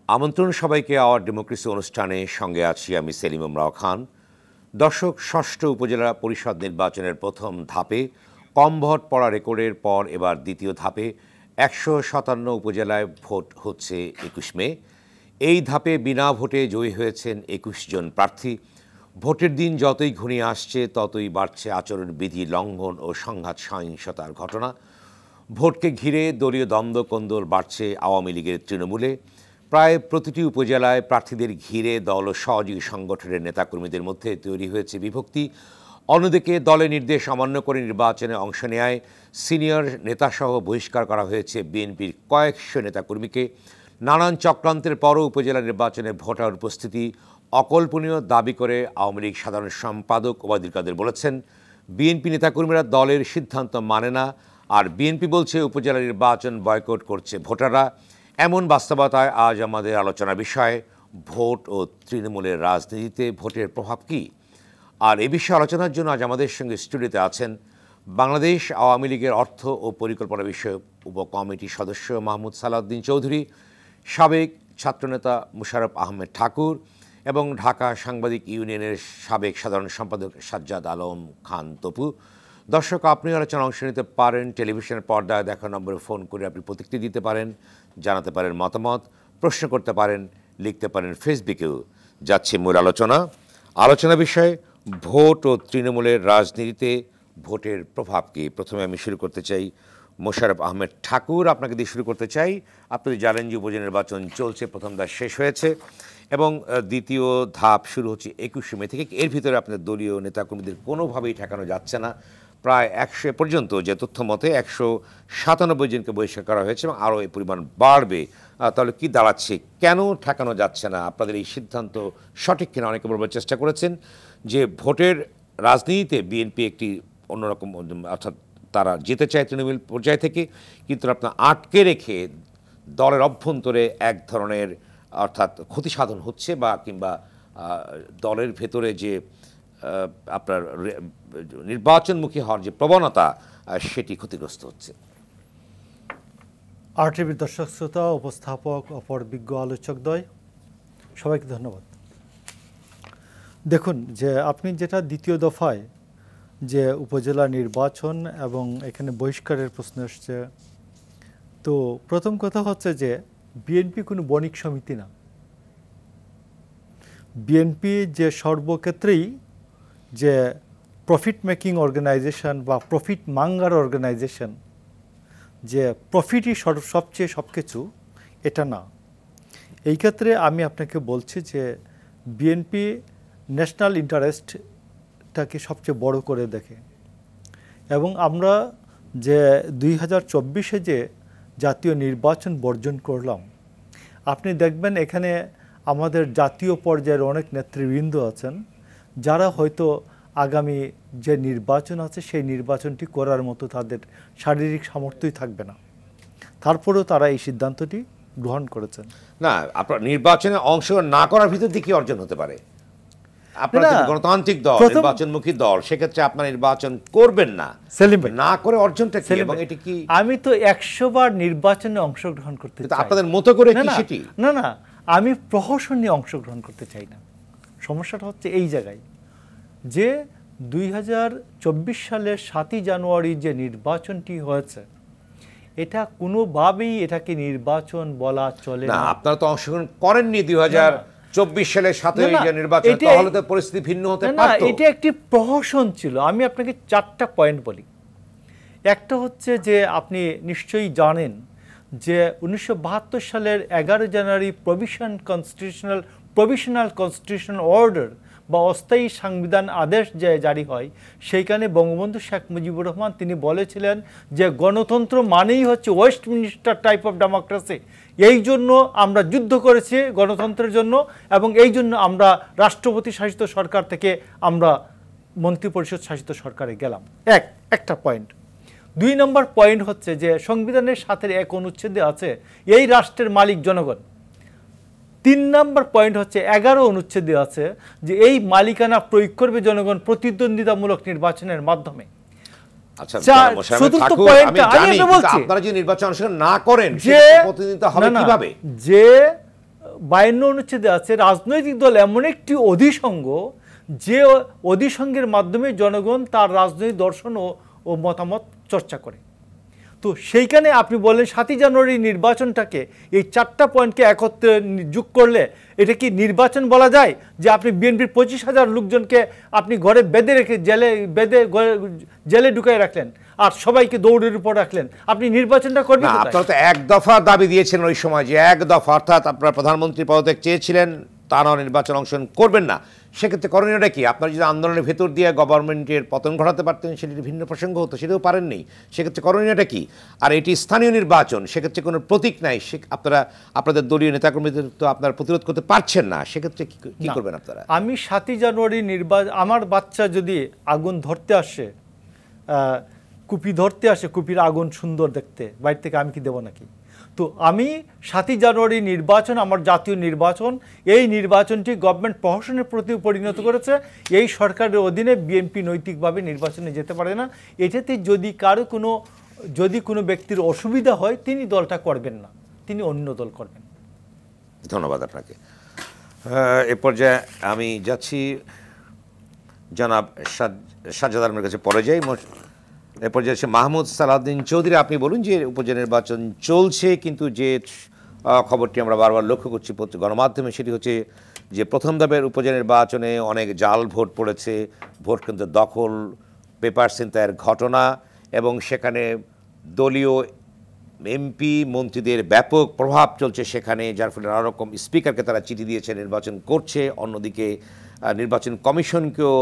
আমন্ত্রণ সবাইকে hour democracy অনুষ্ঠানে সঙ্গে আছি আমি সেলিম ওমরাও খান। দর্শক, ষষ্ঠ উপজেলা পরিষদ নির্বাচনের প্রথম ধাপে কম ভোট পড়া রেকর্ডের পর এবার দ্বিতীয় ধাপে ১৫৭ উপজেলায় ভোট হচ্ছে ২১ মে। এই ধাপে বিনা ভোটে জয়ী হয়েছেন ২১ জন প্রার্থী। ভোটের দিন যতই ঘনিয়ে আসছে ততই বাড়ছে আচরণবিধি লঙ্ঘন ও সংঘাত সহিংসতার ঘটনা। ভোটকে ঘিরে দলীয় দ্বন্দ্ব কোন্দল বাড়ছে আওয়ামী লীগের তৃণমূলে। প্রায় প্রতিটি উপজেলায় প্রার্থীদের ঘিরে দল ও সহযোগী সংগঠনের নেতাকর্মীদের মধ্যে তৈরি হয়েছে বিভক্তি। অন্যদিকে দলের নির্দেশ অমান্য করে নির্বাচনে অংশ নেয় সিনিয়র নেতাসহ বহিষ্কার করা হয়েছে বিএনপির কয়েকশো নেতাকর্মীকে। নানান চক্রান্তের পরও উপজেলা নির্বাচনে ভোটার উপস্থিতি অকল্পনীয় দাবি করে আওয়ামী লীগ সাধারণ সম্পাদক ওবায়দুল কাদের বলেছেন, বিএনপি নেতাকর্মীরা দলের সিদ্ধান্ত মানে না, আর বিএনপি বলছে উপজেলা নির্বাচন বয়কট করছে ভোটাররা। এমন বাস্তবতায় আজ আমাদের আলোচনার বিষয় ভোট ও তৃণমূলের রাজনীতিতে ভোটের প্রভাব কী। আর এ বিষয়ে আলোচনার জন্য আজ আমাদের সঙ্গে স্টুডিওতে আছেন বাংলাদেশ আওয়ামী লীগের অর্থ ও পরিকল্পনা বিষয়ক উপকমিটির সদস্য মাহমুদ সালাউদ্দিন চৌধুরী, সাবেক ছাত্রনেতা মুশাররফ আহমেদ ঠাকুর এবং ঢাকা সাংবাদিক ইউনিয়নের সাবেক সাধারণ সম্পাদক সাজ্জাদ আলম খান তপু। দর্শক, আপনি আলোচনায় অংশ নিতে পারেন। টেলিভিশনের পর্দায় দেখা নম্বরে ফোন করে আপনি প্রতিক্রিয়া দিতে পারেন, জানাতে পারেন মতামত, প্রশ্ন করতে পারেন, লিখতে পারেন ফেসবুকেও। যাচ্ছে মূল আলোচনা বিষয় ভোট ও তৃণমূলের রাজনীতিতে ভোটের প্রভাব কী। প্রথমে আমি শুরু করতে চাই মোশাররফ আহমেদ ঠাকুর, আপনাকে দিয়ে শুরু করতে চাই। আপনি জানেন যে উপজেলা নির্বাচন চলছে, প্রথম ধাপ শেষ হয়েছে এবং দ্বিতীয় ধাপ শুরু হচ্ছে ২১ মে থেকে। এর ভিতরে আপনাদের দলীয় নেতাকর্মীদের কোনোভাবেই ঠেকানো যাচ্ছে না। প্রায় ১০০ পর্যন্ত যে তথ্য মতে ১৯৭ জনকে বহিষ্কার করা হয়েছে এবং আরও এই পরিমাণ বাড়বে। তাহলে কি দাঁড়াচ্ছে, কেন ঠেকানো যাচ্ছে না? আপনাদের এই সিদ্ধান্ত সঠিক কিনা অনেকে বলবার চেষ্টা করেছেন যে ভোটের রাজনীতিতে বিএনপি একটি অন্যরকম, অর্থাৎ তারা যেতে চায় তৃণমূল পর্যায় থেকে, কিন্তু আপনার আটকে রেখে দলের অভ্যন্তরে এক ধরনের অর্থাৎ ক্ষতি সাধন হচ্ছে বা কিংবা দলের ভেতরে যে আপনার নির্বাচনমুখী হওয়ার যে প্রবণতা সেটি ক্ষতিগ্রস্ত হচ্ছে। আরটিভির দর্শক শ্রোতা, উপস্থাপক, অপর বিজ্ঞ আলোচকদ্বয়, সবাইকে ধন্যবাদ। দেখুন, যে আপনি যেটা দ্বিতীয় দফায় যে উপজেলা নির্বাচন এবং এখানে বহিষ্কারের প্রশ্ন এসছে, তো প্রথম কথা হচ্ছে যে বিএনপি কোনো বণিক সমিতি না। বিএনপি যে সর্বক্ষেত্রেই যে প্রফিট মেকিং অর্গানাইজেশন বা প্রফিট মাঙ্গার অর্গানাইজেশন, যে প্রফিটই সবচেয়ে সব কিছু, এটা না। এই ক্ষেত্রে আমি আপনাকে বলছি যে বিএনপি ন্যাশনাল ইন্টারেস্টটাকে সবচেয়ে বড় করে দেখে এবং আমরা যে ২০২৪-এ যে জাতীয় নির্বাচন বর্জন করলাম, আপনি দেখবেন এখানে আমাদের জাতীয় পর্যায়ের অনেক নেতৃবৃন্দ আছেন যারা হয়তো আগামী যে নির্বাচন আছে সেই নির্বাচনটি করার মতো তাদের শারীরিক সামর্থ্যই থাকবে না, তারপরেও তারা এই সিদ্ধান্তটি গ্রহণ করেছেন। না, আপনার নির্বাচনে অংশ না করার ভিতর দিয়ে কি অর্জন হতে পারে? আপনারা গণতান্ত্রিক দল, নির্বাচনমুখী দল, সেক্ষেত্রে আপনার নির্বাচন করবেন না, সেলিম ভাই, না করে অর্জনটা কি? এবং এটা কি? আমি তো ১০০ বার নির্বাচনে অংশগ্রহণ করতে চাই, আপনাদের মতো করে কি সেটি? না, আমি প্রহসন নিয়ে অংশগ্রহণ করতে চাই না। সমস্যাটা হচ্ছে এই জায়গায় যে ২০২৪ সালের ৭ই জানুয়ারি যে নির্বাচনটি হয়েছে, এটা কোনোভাবেই এটাকে নির্বাচন বলা চলে না। আপনারা তো অংশগ্রহণ করেননি ২০২৪ সালের ৭ই নির্বাচন, তাহলে তো পরিস্থিতি ভিন্ন হতে পারত। এটা একটি প্রহসন ছিল। আমি আপনাকে 4টা পয়েন্ট বলি। একটা হচ্ছে যে আপনি নিশ্চয়ই জানেন যে ১৯৭২ সালের ১১ জানুয়ারি প্রভিশনাল কনস্টিটিউশনাল অর্ডার বা অস্থায়ী সংবিধান আদেশ যে জারি হয়, সেইখানে বঙ্গবন্ধু শেখ মুজিবুর রহমান তিনি বলেছিলেন যে গণতন্ত্র মানেই হচ্ছে ওয়েস্টমিনিস্টার টাইপ অফ ডেমোক্রেসি। এই জন্য আমরা যুদ্ধ করেছি গণতন্ত্রের জন্য এবং এই জন্য আমরা রাষ্ট্রপতি শাসিত সরকার থেকে আমরা মন্ত্রিপরিষদ শাসিত সরকারে গেলাম। একটা পয়েন্ট। ২ নম্বর পয়েন্ট হচ্ছে যে সংবিধানের ৭-এর ১ অনুচ্ছেদে আছে এই রাষ্ট্রের মালিক জনগণ। ৩ নম্বর পয়েন্ট হচ্ছে ১১ অনুচ্ছেদে আছে যে এই মালিকানা প্রয়োগ করবে জনগণ প্রতিদ্বন্দ্বিতামূলক নির্বাচনের মাধ্যমে। আপনারা যে নির্বাচন না করেন, যে 52 অনুচ্ছেদে আছে রাজনৈতিক দল এমন একটি অধিসংঘ যে অধিসংঘের মাধ্যমে জনগণ তার রাজনৈতিক দর্শন ও মতামত চর্চা করে। তো সেইখানে আপনি বলেন 7ই জানুয়ারি নির্বাচনটাকে এই 4টা পয়েন্টকে একত্রে যোগ করলে এটা কি নির্বাচন বলা যায়? যে আপনি বিএনপির 25,000 লোকজনকে আপনি ঘরে বেঁধে রেখে জেলে ঢুকাই রাখলেন আর সবাইকে দৌড়ের উপর রাখলেন, আপনি নির্বাচনটা করবেন? আপনারা তো এক দফা দাবি দিয়েছিলেন ওই সময় যে এক দফা, অর্থাৎ আপনারা প্রধানমন্ত্রী পদত্যাগ চেয়েছিলেন, তারাও নির্বাচন অংশগ্রহণ করবেন না। সেক্ষেত্রে করণীয়টা কি? আপনারা যদি আন্দোলনের ভেতর দিয়ে গভর্নমেন্টের পতন ঘটাতে পারতেন সেটি ভিন্ন প্রসঙ্গ হতো, সেটাও পারেননি। সেক্ষেত্রে করণীয়টা কি? আর এটি স্থানীয় নির্বাচন, সেক্ষেত্রে কোনো প্রতীক নাই, আপনারা আপনাদের দলীয় নেতাকর্মীদের তো আপনারা প্রতিরোধ করতে পারছেন না, সেক্ষেত্রে কি করবেন আপনারা? আমি 7ই জানুয়ারি নির্বাচন, আমার বাচ্চা যদি আগুন ধরতে আসে, কুপি ধরতে আসে, কুপির আগুন সুন্দর দেখতে, বাইরে থেকে আমি কি দেবো নাকি? তো আমি 7ই জানুয়ারি নির্বাচন আমার জাতীয় নির্বাচন, এই নির্বাচনটি গভর্নমেন্ট প্রহসনের প্রতি পরিণত করেছে। এই সরকারের অধীনে বিএনপি নৈতিকভাবে নির্বাচনে যেতে পারে না। এটাতে যদি কোনো ব্যক্তির অসুবিধা হয় তিনি দলটা করবেন না, তিনি অন্য দল করবেন। ধন্যবাদ আপনাকে। এ পর্যায়ে আমি যাচ্ছি জনাব সাজ্জাদ আলমের কাছে, পরে যাই। এরপর যাচ্ছে মাহমুদ সালাউদ্দিন চৌধুরী। আপনি বলুন যে উপজেলা নির্বাচন চলছে, কিন্তু যে খবরটি আমরা বারবার লক্ষ্য করছি গণমাধ্যমে, সেটি হচ্ছে যে প্রথম ধাপের উপজেলা নির্বাচনে অনেক জাল ভোট পড়েছে, ভোট কেন্দ্র দখল, পেপার ছিনতাইয়ের ঘটনা, এবং সেখানে দলীয় এমপি মন্ত্রীদের ব্যাপক প্রভাব চলছে সেখানে, যার ফলে নানা রকম স্পিকারকে তারা চিঠি দিয়েছে, নির্বাচন করছে। অন্যদিকে নির্বাচন কমিশনকেও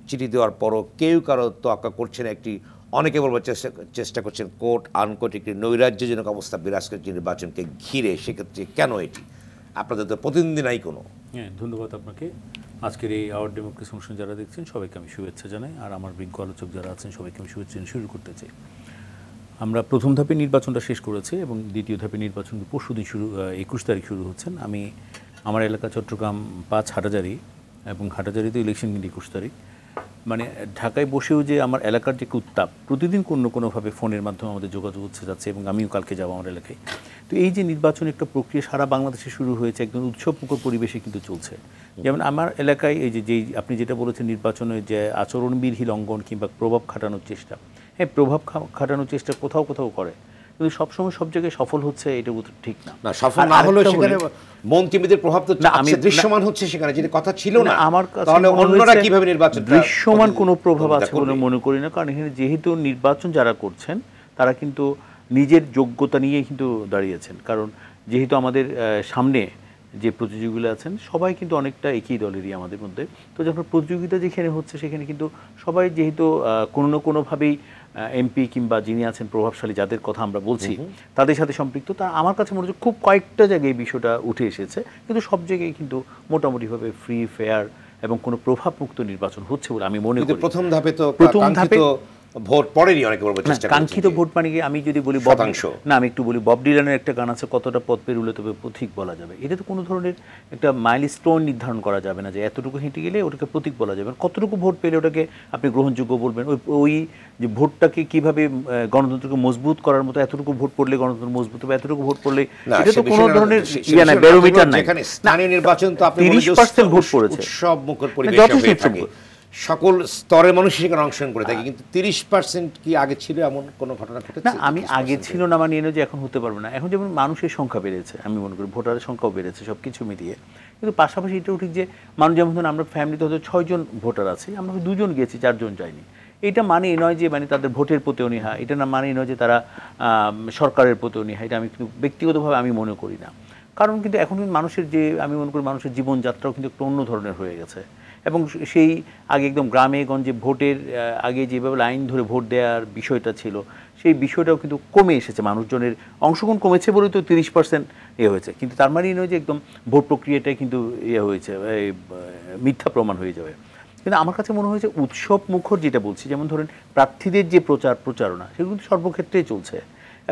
চিঠি দেওয়ার পরও কেউ কারো তোয়াক্কা করছে না। অনেকে বলবার চেষ্টা করছেন কোর্ট আনকোর্ট একটি নৈরাজ্যজনক অবস্থা বিরাজ করছে নির্বাচনকে ঘিরে। সেক্ষেত্রে কেন এটি? আপনাদের তো প্রতিনিধি নাই কোনো। হ্যাঁ, ধন্যবাদ আপনাকে। আজকের এই আওয়ার ডেমোক্রেসি অনুষ্ঠান যারা দেখছেন সবাইকে আমি শুভেচ্ছা জানাই, আর আমার বিজ্ঞ আলোচক যারা আছেন সবাইকে আমি শুভেচ্ছা শুরু করতে চাই। আমরা প্রথম ধাপে নির্বাচনটা শেষ করেছি এবং দ্বিতীয় ধাপে নির্বাচন পরশুদিন 21 তারিখ শুরু হচ্ছেন। আমার এলাকা চট্টগ্রাম 5 হাটাজারি, এবং হাটাজারিতে ইলেকশন কিন্তু 21 তারিখ। মানে ঢাকায় বসেও যে আমার এলাকার যে উত্তাপ, প্রতিদিন কোনোভাবে ফোনের মাধ্যমে আমাদের যোগাযোগ হচ্ছে যাচ্ছে, এবং আমিও কালকে যাবো আমার এলাকায়। তো এই যে নির্বাচন একটা প্রক্রিয়া সারা বাংলাদেশে শুরু হয়েছে, একদম উৎসবমুখর পরিবেশে কিন্তু চলছে। যেমন আমার এলাকায় এই যে আপনি যেটা বলেছেন নির্বাচনে যে আচরণবিধি লঙ্ঘন কিংবা প্রভাব খাটানোর চেষ্টা, হ্যাঁ, প্রভাব খাটানোর চেষ্টা কোথাও কোথাও করে, কিন্তু সবসময় সব জায়গায় সফল হচ্ছে এটা ঠিক না। সফল না হলেও সেখানে মন্ত্রীদের প্রভাব তো দৃশ্যমান হচ্ছে সেখানে, যেটা কথা ছিল না। আমার কাছে তাহলে অন্যরা কিভাবে নির্বাচন দৃশ্যমান কোনো প্রভাব আছে বলে মনে করি না, কারণ এখানে যেহেতু নির্বাচন যারা করছেন তারা কিন্তু নিজের যোগ্যতা নিয়ে কিন্তু দাঁড়িয়েছেন। কারণ যেহেতু আমাদের সামনে যে প্রতিযোগীরা আছেন সবাই কিন্তু অনেকটা একই দলেরই আমাদের মধ্যে। তো যখন প্রতিযোগিতা যেখানে হচ্ছে সেখানে কিন্তু সবাই যেহেতু কোনো না কোনোভাবেই এমপি কিংবা যিনি আছেন প্রভাবশালী যাদের কথা আমরা বলছি তাদের সাথে সম্পৃক্ত, তা আমার কাছে মনে হচ্ছে খুব কয়েকটা জায়গায় এই বিষয়টা উঠে এসেছে, কিন্তু সব জায়গায় কিন্তু মোটামুটিভাবে ফ্রি ফেয়ার এবং কোনো প্রভাবমুক্ত নির্বাচন হচ্ছে বলে আমি মনে করি। প্রথম ধাপে ভোট পড়েনি, অনেকে বলবে কাঙ্ক্ষিত ভোট মানে কি, আমি যদি বলি আমি একটু বলি বব ডিলানের একটা গান আছে, কতটা পথ পেরুলে তবে পথিক বলা যাবে। এটা তো কোনো ধরনের একটা মাইলস্টোন নির্ধারণ করা যাবে না যে এতটুকু হেঁটে গেলে ওটাকে প্রতীক বলা যাবে। কতটুকু ভোট পেলে ওটাকে আপনি গ্রহণযোগ্য বলবেন? ওই যে ভোটটাকে কিভাবে গণতন্ত্রকে মজবুত করার মতো, এতটুকু ভোট পড়লে গণতন্ত্র মজবুত হবে, এতটুকু ভোট পড়লে, এটা তো কোনো ধরনের ব্যারোমিটার নাই। স্থানীয় নির্বাচন তো আপনি 30% ভোট পড়েছে, সব মুখর পরিবেশ সকল স্তরের মানুষ সেখানে অংশগ্রহণ করে থাকে, কিন্তু 30% কি আগে ছিল এমন কোনো ঘটনা ঘটেছে? না, আমি আগে ছিল না মানিয়ে যে এখন হতে পারবে না। এখন যেমন মানুষের সংখ্যা বেড়েছে, আমি মনে করি ভোটারের সংখ্যাও বেড়েছে, সব কিছু মিলিয়ে। কিন্তু পাশাপাশি এটাও ঠিক যে মানুষ, যেমন ধরুন আমরা ফ্যামিলিতে হয়তো 6 জন ভোটার আছি, আমরা 2 জন গেছি, 4 জন যায়নি। এটা মানে নয় যে তাদের ভোটের প্রতি অনীহা, এটা না মানে নয় যে তারা সরকারের প্রতি অনীহা, এটা আমি কিন্তু ব্যক্তিগতভাবে আমি মনে করি না। কারণ কিন্তু এখন কিন্তু মানুষের যে, আমি মনে করি মানুষের জীবনযাত্রাও কিন্তু একটু অন্য ধরনের হয়ে গেছে, এবং সেই আগে একদম গ্রামে গঞ্জে ভোটের আগে যেভাবে লাইন ধরে ভোট দেওয়ার বিষয়টা ছিল সেই বিষয়টাও কিন্তু কমে এসেছে। মানুষজনের অংশগ্রহণ কমেছে বলে তো 30% হয়েছে, কিন্তু তার মানে নয় যে একদম ভোট প্রক্রিয়াটাই কিন্তু হয়েছে, মিথ্যা প্রমাণ হয়ে যাবে। কিন্তু আমার কাছে মনে হয়েছে উৎসব মুখর যেটা বলছি, যেমন ধরেন প্রার্থীদের যে প্রচারণা সেগুলো কিন্তু সর্বক্ষেত্রেই চলছে,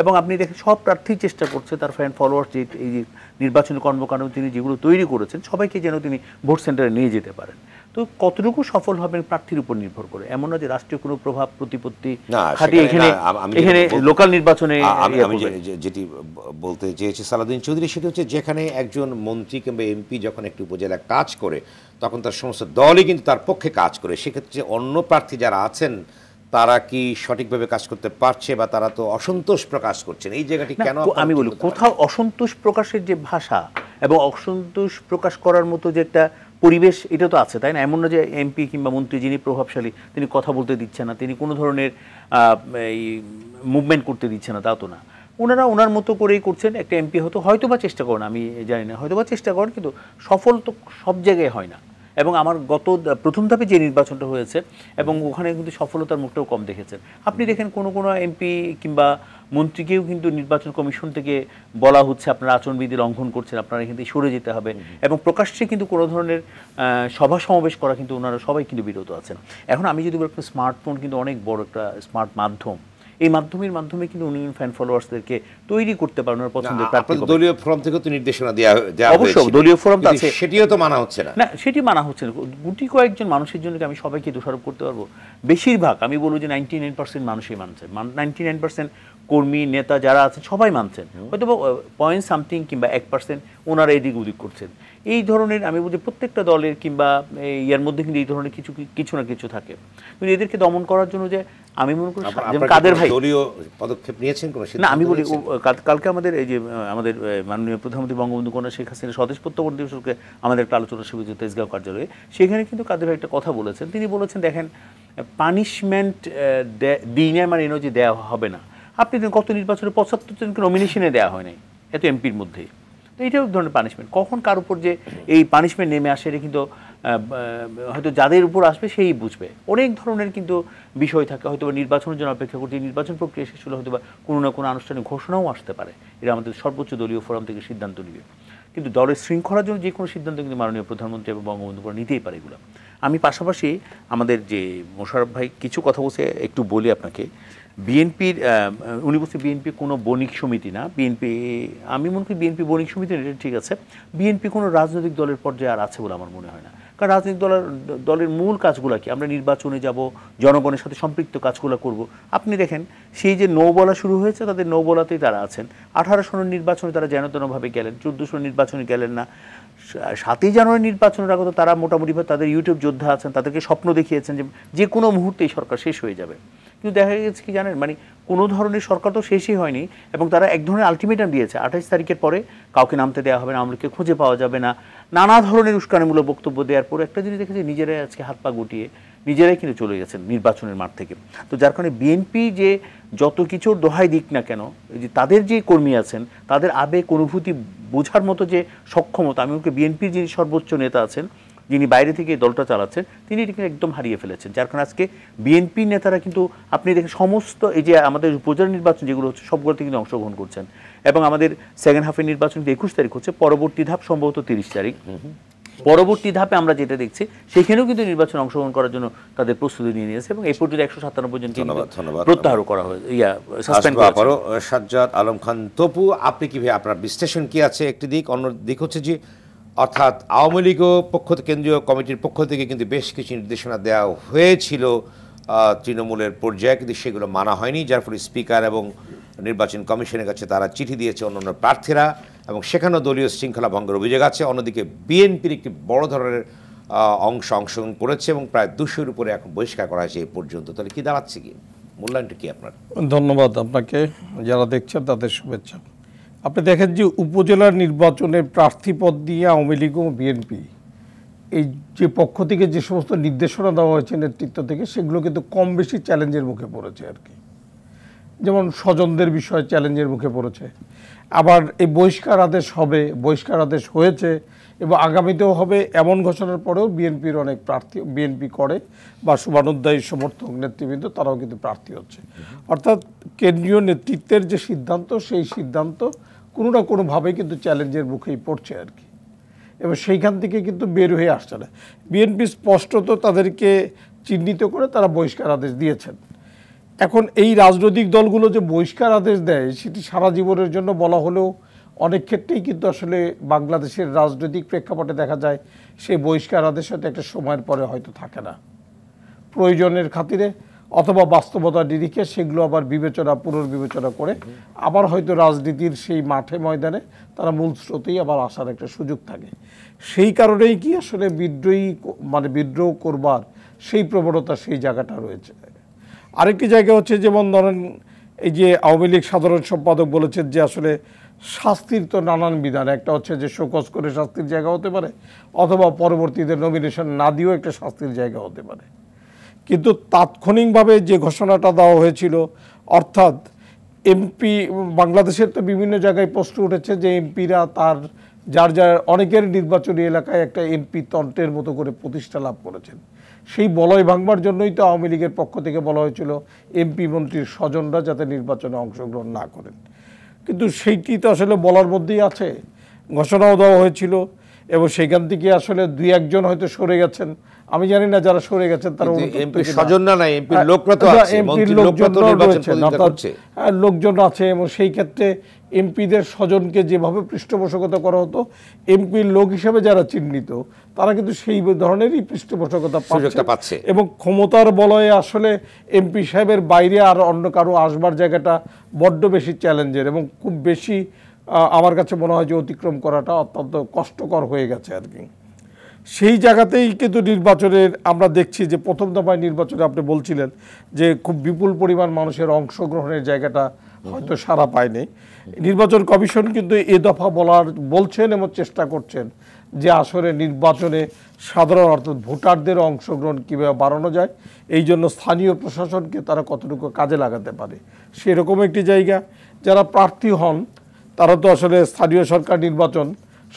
এবং আপনি দেখেন সব প্রার্থী চেষ্টা করছে তার ফ্যান ফলোয়ার যে এই যে নির্বাচনী কর্মকাণ্ড তিনি যেগুলো তৈরি করেছেন সবাইকে যেন তিনি ভোট সেন্টারে নিয়ে যেতে পারেন। তো তো কতটুকু সফল হবেন প্রার্থীর উপর নির্ভর করে, এমন না যে রাষ্ট্রীয় কোনো প্রভাব প্রতিপত্তি না, খাটিয়ে এখানে লোকাল নির্বাচনে। আমি যেটি বলতে চেয়েছি সালাউদ্দিন চৌধুরী, সেটা হচ্ছে যেখানে একজন মন্ত্রী কিংবা এমপি যখন একটি উপজেলা কাজ করে তখন তার সমস্ত দলই কিন্তু তার পক্ষে কাজ করে, সেক্ষেত্রে অন্য প্রার্থী যারা আছেন তারা কি সঠিকভাবে কাজ করতে পারছে, বা তারা তো অসন্তোষ প্রকাশ করছেন, এই জায়গাটি কেন? আমি বলি কোথাও অসন্তোষ প্রকাশের যে ভাষা এবং অসন্তোষ প্রকাশ করার মতো যে একটা পরিবেশ, এটা তো আছে, তাই না? এমন না যে এমপি কিংবা মন্ত্রী যিনি প্রভাবশালী তিনি কথা বলতে দিচ্ছে না, তিনি কোনো ধরনের এই মুভমেন্ট করতে দিচ্ছে না, তা তো না। ওনারা ওনার মতো করেই করছেন। একটা এমপি হয়তো বা চেষ্টা করেন, আমি জানি না, হয়তো বা চেষ্টা করেন, কিন্তু সফল তো সব জায়গায় হয় না। এবং আমার গত প্রথম ধাপে যে নির্বাচনটা হয়েছে এবং ওখানে কিন্তু সফলতার মুখটাও কম দেখেছেন। আপনি দেখেন কোনো এমপি কিংবা মন্ত্রীকেও কিন্তু নির্বাচন কমিশন থেকে বলা হচ্ছে আপনারা আচরণবিধি লঙ্ঘন করছেন, আপনারা কিন্তু সরে যেতে হবে, এবং প্রকাশ্যে কিন্তু কোনো ধরনের সভা সমাবেশ করা কিন্তু ওনারা সবাই কিন্তু বিরত আছেন। এখন আমি যদি বলি স্মার্টফোন কিন্তু অনেক বড় একটা স্মার্ট মাধ্যম, এই মাধ্যমে কিন্তু উনি ফ্যান ফলোয়ার্সদেরকে তৈরি করতে পারেন ওনার পছন্দের প্রার্থী। দলীয় ফোরাম থেকে তো নির্দেশনা দেওয়া অবশ্যই দলীয় ফোরাম তো আছে, সেটিও তো মানা হচ্ছে না। না, সেটি মানা হচ্ছে না। গুটি কয়েকজন মানুষের জন্য আমি সবাইকে দোষারোপ করতে পারবো? বেশিরভাগ, আমি বলবো যে 99% মানুষই মানছে, 99% কর্মী নেতা যারা আছেন সবাই মানছেন, হয়তো পয়েন্ট সামথিং কিংবা 1% ওনারা এদিক ওদিক করছেন। এই ধরনের আমি বলছি প্রত্যেকটা দলের কিংবা ইয়ার মধ্যে কিন্তু এই ধরনের কিছু না কিছু থাকে, কিন্তু এদেরকে দমন করার জন্য যে আমি মনে করি কাদের ভাই দলীয় পদক্ষেপ নিয়েছেন কোনো? না, আমি বলি কালকে আমাদের এই যে আমাদের মাননীয় প্রধানমন্ত্রী বঙ্গবন্ধু কন্যা শেখ হাসিনা স্বদেশ প্রত্যাবর্তন দিবসকে আমাদের একটা আলোচনা সমিতি তেজগাঁও কার্যালয়ে, সেখানে কিন্তু কাদের ভাই একটা কথা বলেছেন। তিনি বলেছেন দেখেন পানিশমেন্ট দিনে মানে এনার্জি দেওয়া হবে না। আপনি গত নির্বাচনে 75 জনকে নমিনেশনে দেওয়া হয় নাই এত এমপির মধ্যেই, তো এইটাও এক ধরনের পানিশমেন্ট। কখন কার উপর যে এই পানিশমেন্ট নেমে আসে এটা কিন্তু হয়তো যাদের উপর আসবে সেই বুঝবে। অনেক ধরনের কিন্তু বিষয় থাকে, হয়তো নির্বাচনের জন্য অপেক্ষা করতে, নির্বাচন প্রক্রিয়া শেষ হলে হয়তো বা কোনো না কোনো আনুষ্ঠানিক ঘোষণাও আসতে পারে, এটা আমাদের সর্বোচ্চ দলীয় ফোরাম থেকে সিদ্ধান্ত নিবে। কিন্তু দলের শৃঙ্খলার জন্য যে কোনো সিদ্ধান্ত কিন্তু মাননীয় প্রধানমন্ত্রী এবং বঙ্গবন্ধু করে নিতেই পারে এগুলো। আমি পাশাপাশি আমাদের যে মোশাররফ ভাই কিছু কথা বলছে একটু বলি আপনাকে। বিএনপির উনি বলছে বিএনপি কোনো বণিক সমিতি না, বিএনপি আমি মনে করি বিএনপি বণিক সমিতি এটা ঠিক আছে, বিএনপি কোনো রাজনৈতিক দলের পর্যায়ে আর আছে বলে আমার মনে হয় না। কারণ রাজনৈতিক দলের মূল কাজগুলো কি? আমরা নির্বাচনে যাব, জনগণের সাথে সম্পৃক্ত কাজগুলো করব। আপনি দেখেন সেই যে নৌবলা শুরু হয়েছে, তাদের নৌবলাতেই তারা আছেন। 18 সনের নির্বাচনে তারা যেন তেনভাবে গেলেন, 14 সনের নির্বাচনে গেলেন না, 7ই জানুয়ারি নির্বাচনের আগে তো তারা মোটামুটিভাবে তাদের ইউটিউব যোদ্ধা আছেন, তাদেরকে স্বপ্ন দেখিয়েছেন যে কোনো মুহূর্তেই সরকার শেষ হয়ে যাবে। কিন্তু দেখা গেছে কি জানেন, মানে কোনো ধরনের সরকার তো শেষই হয়নি, এবং তারা এক ধরনের আলটিমেটাম দিয়েছে 28 তারিখের পরে কাউকে নামতে দেওয়া হবে না, আমলকে খুঁজে পাওয়া যাবে না, নানা ধরনের উস্কানিমূলক বক্তব্য দেওয়ার পরে একটা জিনিস দেখেছি নিজেরাই আজকে হাত পা গুটিয়ে নিজেরাই কিন্তু চলে গেছেন নির্বাচনের মাঠ থেকে। তো যার কারণে বিএনপি যে যত কিছুর দোহাই দিক না কেন, যে তাদের যে কর্মী আছেন তাদের আবেগ অনুভূতি বোঝার মতো যে সক্ষমতা, আমি ওকে বিএনপির যিনি সর্বোচ্চ নেতা আছেন, যিনি বাইরে থেকে দলটা চালাচ্ছেন, তিনি এটাকে একদম হারিয়ে ফেলেছেন। যার কারণে আজকে বিএনপি নেতারা কিন্তু আপনি দেখেন সমস্ত এই যে আমাদের উপজেলা নির্বাচন যেগুলো হচ্ছে সবগুলোতে কিন্তু অংশগ্রহণ করছেন, এবং আমাদের সেকেন্ড হাফের নির্বাচন 21 তারিখ হচ্ছে, পরবর্তী ধাপ সম্ভবত 30 তারিখ। পরবর্তী ধাপে আমরা যেটা দেখছি সেখানেও কিন্তু নির্বাচনে অংশগ্রহণ করার জন্য তাদের প্রস্তুতি নিয়ে নিয়েছে, এবং এই পর্যন্ত 197 জন প্রত্যাহার করা হয়েছে, সাসপেন্ড করা হয়েছে। সাজ্জাদ আলম খান তপু, আপনি কি আপনার বিশ্লেষণ কি আছে? একটি দিক, অন্য দিক হচ্ছে যে অর্থাৎ আওয়ামী লীগ কেন্দ্রীয় কমিটির পক্ষ থেকে কিন্তু বেশ কিছু নির্দেশনা দেওয়া হয়েছিল তৃণমূলের পর্যায়ে, কিন্তু সেগুলো মানা হয়নি, যার ফলে স্পিকার এবং নির্বাচন কমিশনের কাছে তারা চিঠি দিয়েছে অন্যান্য প্রার্থীরা, এবং সেখানেও দলীয় শৃঙ্খলা ভঙ্গের অভিযোগ আছে। অন্যদিকে বিএনপির একটি বড় ধরনের অংশগ্রহণ করেছে এবং প্রায় 200-র উপরে এখন বহিষ্কার করা হয়েছে এই পর্যন্ত। তাহলে কি দাঁড়াচ্ছে, কি মূল্যায়নটা কি আপনার? ধন্যবাদ আপনাকে, যারা দেখছেন তাদের শুভেচ্ছা। আপনি দেখেন যে উপজেলার নির্বাচনে প্রার্থীপদ দিয়ে আওয়ামী লীগ ও বিএনপি এই যে পক্ষ থেকে যে সমস্ত নির্দেশনা দেওয়া হয়েছে নেতৃত্ব থেকে, সেগুলো কিন্তু কম বেশি চ্যালেঞ্জের মুখে পড়েছে আর কি। যেমন স্বজনদের বিষয়ে চ্যালেঞ্জের মুখে পড়েছে, আবার এই বহিষ্কার আদেশ হবে, বহিষ্কার আদেশ হয়েছে এবং আগামীতেও হবে এমন ঘোষণার পরেও বিএনপির অনেক প্রার্থী বিএনপি করে বা শুভানুধ্যায়ী সমর্থক নেতৃবৃন্দ তারাও কিন্তু প্রার্থী হচ্ছে। অর্থাৎ কেন্দ্রীয় নেতৃত্বের যে সিদ্ধান্ত, সেই সিদ্ধান্ত কোনো না কোনোভাবে কিন্তু চ্যালেঞ্জের মুখেই পড়ছে আর কি, এবং সেইখান থেকে কিন্তু বের হয়ে আসছে না। বিএনপি স্পষ্টত তাদেরকে চিহ্নিত করে তারা বহিষ্কার আদেশ দিয়েছেন। এখন এই রাজনৈতিক দলগুলো যে বহিষ্কার আদেশ দেয় সেটি সারা জীবনের জন্য বলা হলেও অনেক ক্ষেত্রেই কিন্তু আসলে বাংলাদেশের রাজনৈতিক প্রেক্ষাপটে দেখা যায় সেই বহিষ্কার আদেশ হয়তো একটা সময়ের পরে হয়তো থাকে না, প্রয়োজনের খাতিরে অথবা বাস্তবতার নিরিখে সেগুলো আবার পুনর্বিবেচনা করে আবার হয়তো রাজনীতির সেই মাঠে ময়দানে তারা মূল স্রোতেই আবার আসার একটা সুযোগ থাকে। সেই কারণেই কি আসলে বিদ্রোহ করবার সেই প্রবণতা সেই জায়গাটা রয়েছে। আরেকটি জায়গা হচ্ছে যেমন ধরেন এই যে আওয়ামী লীগ সাধারণ সম্পাদক বলেছেন যে আসলে শাস্তির তো নানান বিধান, একটা হচ্ছে যে শোকজ করে শাস্তির জায়গা হতে পারে অথবা পরবর্তীতে নমিনেশন না দিয়েও একটা শাস্তির জায়গা হতে পারে। কিন্তু তাৎক্ষণিকভাবে যে ঘোষণাটা দেওয়া হয়েছিল, অর্থাৎ এমপি, বাংলাদেশের তো বিভিন্ন জায়গায় প্রশ্ন উঠেছে যে এমপিরা তার যার অনেকের নির্বাচনী এলাকায় একটা এমপি তন্ত্রের মতো করে প্রতিষ্ঠা লাভ করেছেন। সেই বলয় ভাঙবার জন্যই তো আওয়ামী লীগের পক্ষ থেকে বলা হয়েছিল এমপি মন্ত্রীর স্বজনরা যাতে নির্বাচনে অংশগ্রহণ না করেন। কিন্তু সেইটি তো আসলে বলার মধ্যেই আছে, ঘোষণাও দেওয়া হয়েছিল এবং সেখান থেকে আসলে দুই একজন হয়তো সরে গেছেন। আমি জানি না যারা সরে গেছেন তারা লোকজন আছে এবং সেই ক্ষেত্রে এমপিদের স্বজনকে যেভাবে পৃষ্ঠপোষকতা করা হতো, এমপির লোক হিসেবে যারা চিহ্নিত তারা কিন্তু সেই ধরনেরই পৃষ্ঠপোষকতা পাচ্ছে এবং ক্ষমতার বলয়ে আসলে এমপি সাহেবের বাইরে আর অন্য কারো আসবার জায়গাটা বড্ড বেশি চ্যালেঞ্জের এবং খুব বেশি আমার কাছে মনে হয় যে অতিক্রম করাটা অত্যন্ত কষ্টকর হয়ে গেছে আর কি। সেই জায়গাতেই কিন্তু নির্বাচনের আমরা দেখছি যে প্রথম দফায় নির্বাচনে আপনি বলছিলেন যে খুব বিপুল পরিমাণ মানুষের অংশগ্রহণের জায়গাটা হয়তো সাড়া পায়নি। নির্বাচন কমিশন কিন্তু এ দফা বলছেন এবং চেষ্টা করছেন যে আসলে নির্বাচনে সাধারণ অর্থাৎ ভোটারদের অংশগ্রহণ কীভাবে বাড়ানো যায়, এই জন্য স্থানীয় প্রশাসনকে তারা কতটুকু কাজে লাগাতে পারে সেরকম একটি জায়গা। যারা প্রার্থী হন তারা তো আসলে স্থানীয় সরকার নির্বাচন,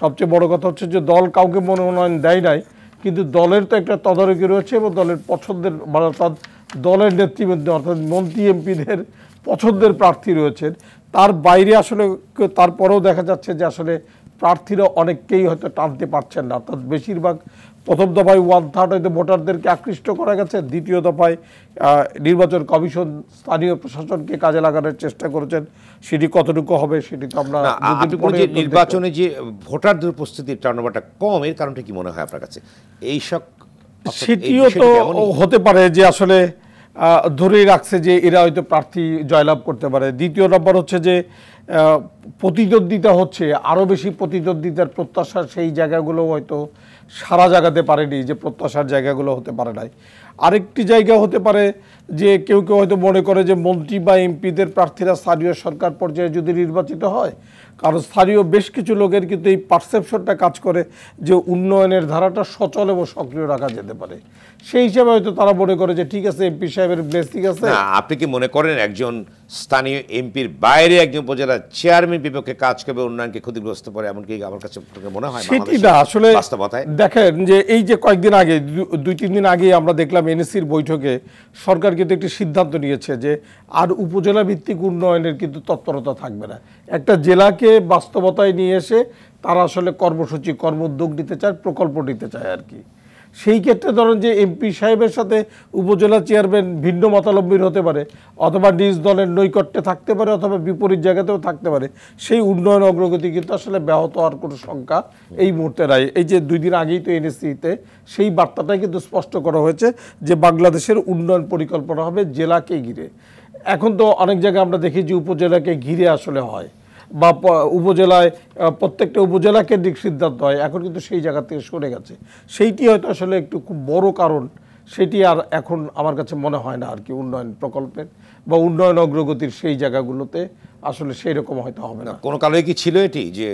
সবচেয়ে বড় কথা হচ্ছে যে দল কাউকে মনোনয়ন দেয় নাই, কিন্তু দলের তো একটা তদারকি রয়েছে এবং দলের পছন্দের অর্থাৎ দলের নেতৃবৃন্দ অর্থাৎ মন্ত্রী এমপিদের পছন্দের প্রার্থী রয়েছেন। তার বাইরে আসলে তারপরেও দেখা যাচ্ছে যে আসলে প্রার্থীরা অনেককেই হয়তো টানতে পারছেন না, অর্থাৎ বেশিরভাগ প্রথম দফায় 1/3 হয়তো ভোটারদেরকে আকৃষ্ট করা গেছে, দ্বিতীয় দফায় নির্বাচন কমিশন স্থানীয় প্রশাসনকে কাজে লাগানোর চেষ্টা করেছেন। সেটি কতটুকু হবে সেটি তো আমরা নির্বাচনে যে ভোটারদের উপস্থিতির টার্নওভারটা কম, এর কারণটা কি মনে হয় আপনার কাছে? এইসব সেটিও তো হতে পারে যে আসলে ধরেই রাখছে যে এরা হয়তো প্রার্থী জয়লাভ করতে পারে। দ্বিতীয় নম্বর হচ্ছে যে প্রতিদ্বন্দ্বিতা হচ্ছে, আরও বেশি প্রতিদ্বন্দ্বিতার প্রত্যাশার সেই জায়গাগুলো হয়তো সারা জাগাতে পারেনি, যে প্রত্যাশার জায়গাগুলো হতে পারে নাই। আরেকটি জায়গা হতে পারে যে কেউ কেউ হয়তো মনে করে যে মন্ত্রী বা এমপিদের প্রার্থীরা স্থানীয় সরকার পর্যায়ে যদি নির্বাচিত হয়, কারণ স্থানীয় বেশ কিছু লোকের কিন্তু এই পারসেপশনটা কাজ করে যে উন্নয়নের ধারাটা সচল এবং সক্রিয় রাখা যেতে পারে। সেই হিসাবে হয়তো তারা মনে করে যে ঠিক আছে এমপি সাহেবের ব্লেসিং আছে। আপনি কি মনে করেন একজন স্থানীয় এমপির বাইরে একজন উপজেলা চেয়ারম্যান বিপক্ষে কাজ করবে, উন্নয়নকে ক্ষতিগ্রস্ত করে, এমনকি আমার কাছে মনে হয় সেটি না। আসলে দেখেন যে এই যে কয়েকদিন আগে 2-3 দিন আগে আমরা দেখলাম এনএসসির বৈঠকে সরকার কিন্তু একটি সিদ্ধান্ত নিয়েছে যে আর উপজেলা ভিত্তিক উন্নয়নের কিন্তু তৎপরতা থাকবে না। একটা জেলাকে বাস্তবতায় নিয়ে এসে তারা আসলে কর্মসূচি উদ্যোগ নিতে চায়, প্রকল্প নিতে চায় আর কি। সেই ক্ষেত্রে ধরেন যে এমপি সাহেবের সাথে উপজেলা চেয়ারম্যান ভিন্ন মতালম্বীর হতে পারে, অথবা নিজ দলের নৈকট্যে থাকতে পারে, অথবা বিপরীত জায়গাতেও থাকতে পারে। সেই উন্নয়ন অগ্রগতি কিন্তু আসলে ব্যাহত হওয়ার কোনো শঙ্কা এই মুহূর্তে নাই। এই যে 2 দিন আগেই তো এনএসসিতে সেই বার্তাটাই কিন্তু স্পষ্ট করা হয়েছে যে বাংলাদেশের উন্নয়ন পরিকল্পনা হবে জেলাকে ঘিরে। এখন তো অনেক জায়গায় আমরা দেখি যে উপজেলাকে ঘিরে আসলে হয় বা উপজেলায় প্রত্যেকটা উপজেলা কেন্দ্রিক সিদ্ধান্ত হয়, এখন কিন্তু সেই জায়গা থেকে সরে গেছে। সেইটি হয়তো আসলে একটু খুব বড় কারণ, সেটি আর এখন আমার কাছে মনে হয় না আর কি উন্নয়ন প্রকল্পের বা উন্নয়ন অগ্রগতির সেই জায়গাগুলোতে আসলে সেই রকম হয়তো হবে না। কোনো কালে কি ছিল এটি যে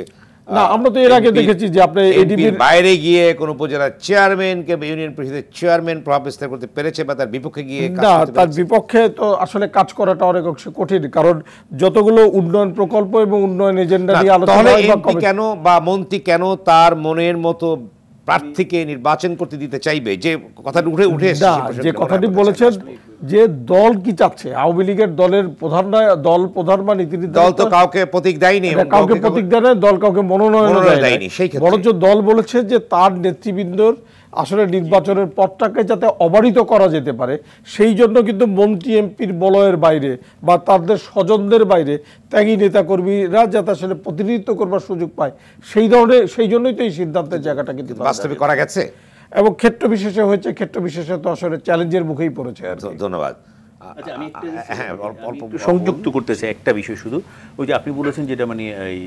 না, আমরা তো এর আগে দেখেছি যে আপনি এডিবির বাইরে গিয়ে কোন উপজেলা চেয়ারম্যানকে বা ইউনিয়ন পরিষদের চেয়ারম্যান প্রভাব বিস্তার করতে পেরেছে বা তার বিপক্ষে গিয়ে না, তার বিপক্ষে তো আসলে কাজ করাটা অনেক অংশে কঠিন, কারণ যতগুলো উন্নয়ন প্রকল্প এবং উন্নয়ন এজেন্ডা নিয়ে আলোচনা হয় এমপি কেন বা মন্ত্রী কেন তার মনের মতো প্রার্থীকে নির্বাচন করতে দিতে চাইবে, যে কথাটি উঠে যে কথাটি বলেছেন যে দল কি চাচ্ছে, আওয়ামী লীগের দলের প্রধান দল প্রধান বা নীতি দল তো কাউকে প্রতীক দেয়নি, কাউকে প্রতীক দেয় না, দল কাউকে মনোনয়ন দেয়নি। বরঞ্চ দল বলেছে যে তার নেতৃবৃন্দর আসলে নির্বাচনের পথটাকে যাতে অবারিত করা যেতে পারে, সেই জন্য কিন্তু মন্ত্রী এমপির বলয়ের বাইরে বা তাদের স্বজনদের বাইরে ত্যাগী নেতাকর্মীরা যাতে আসলে প্রতিনিধিত্ব করবার সুযোগ পায়, সেই জন্যই তো এই সিদ্ধান্তের জায়গাটা কিন্তু বাস্তবে করা গেছে এবং ক্ষেত্র বিশেষে হয়েছে। ক্ষেত্র বিশেষে তো আসলে চ্যালেঞ্জের মুখেই পড়েছে। ধন্যবাদ। আচ্ছা, আমি একটু সংযুক্ত করতে চাই একটা বিষয় শুধু। ওই যে আপনি বলেছেন যেটা মানে এই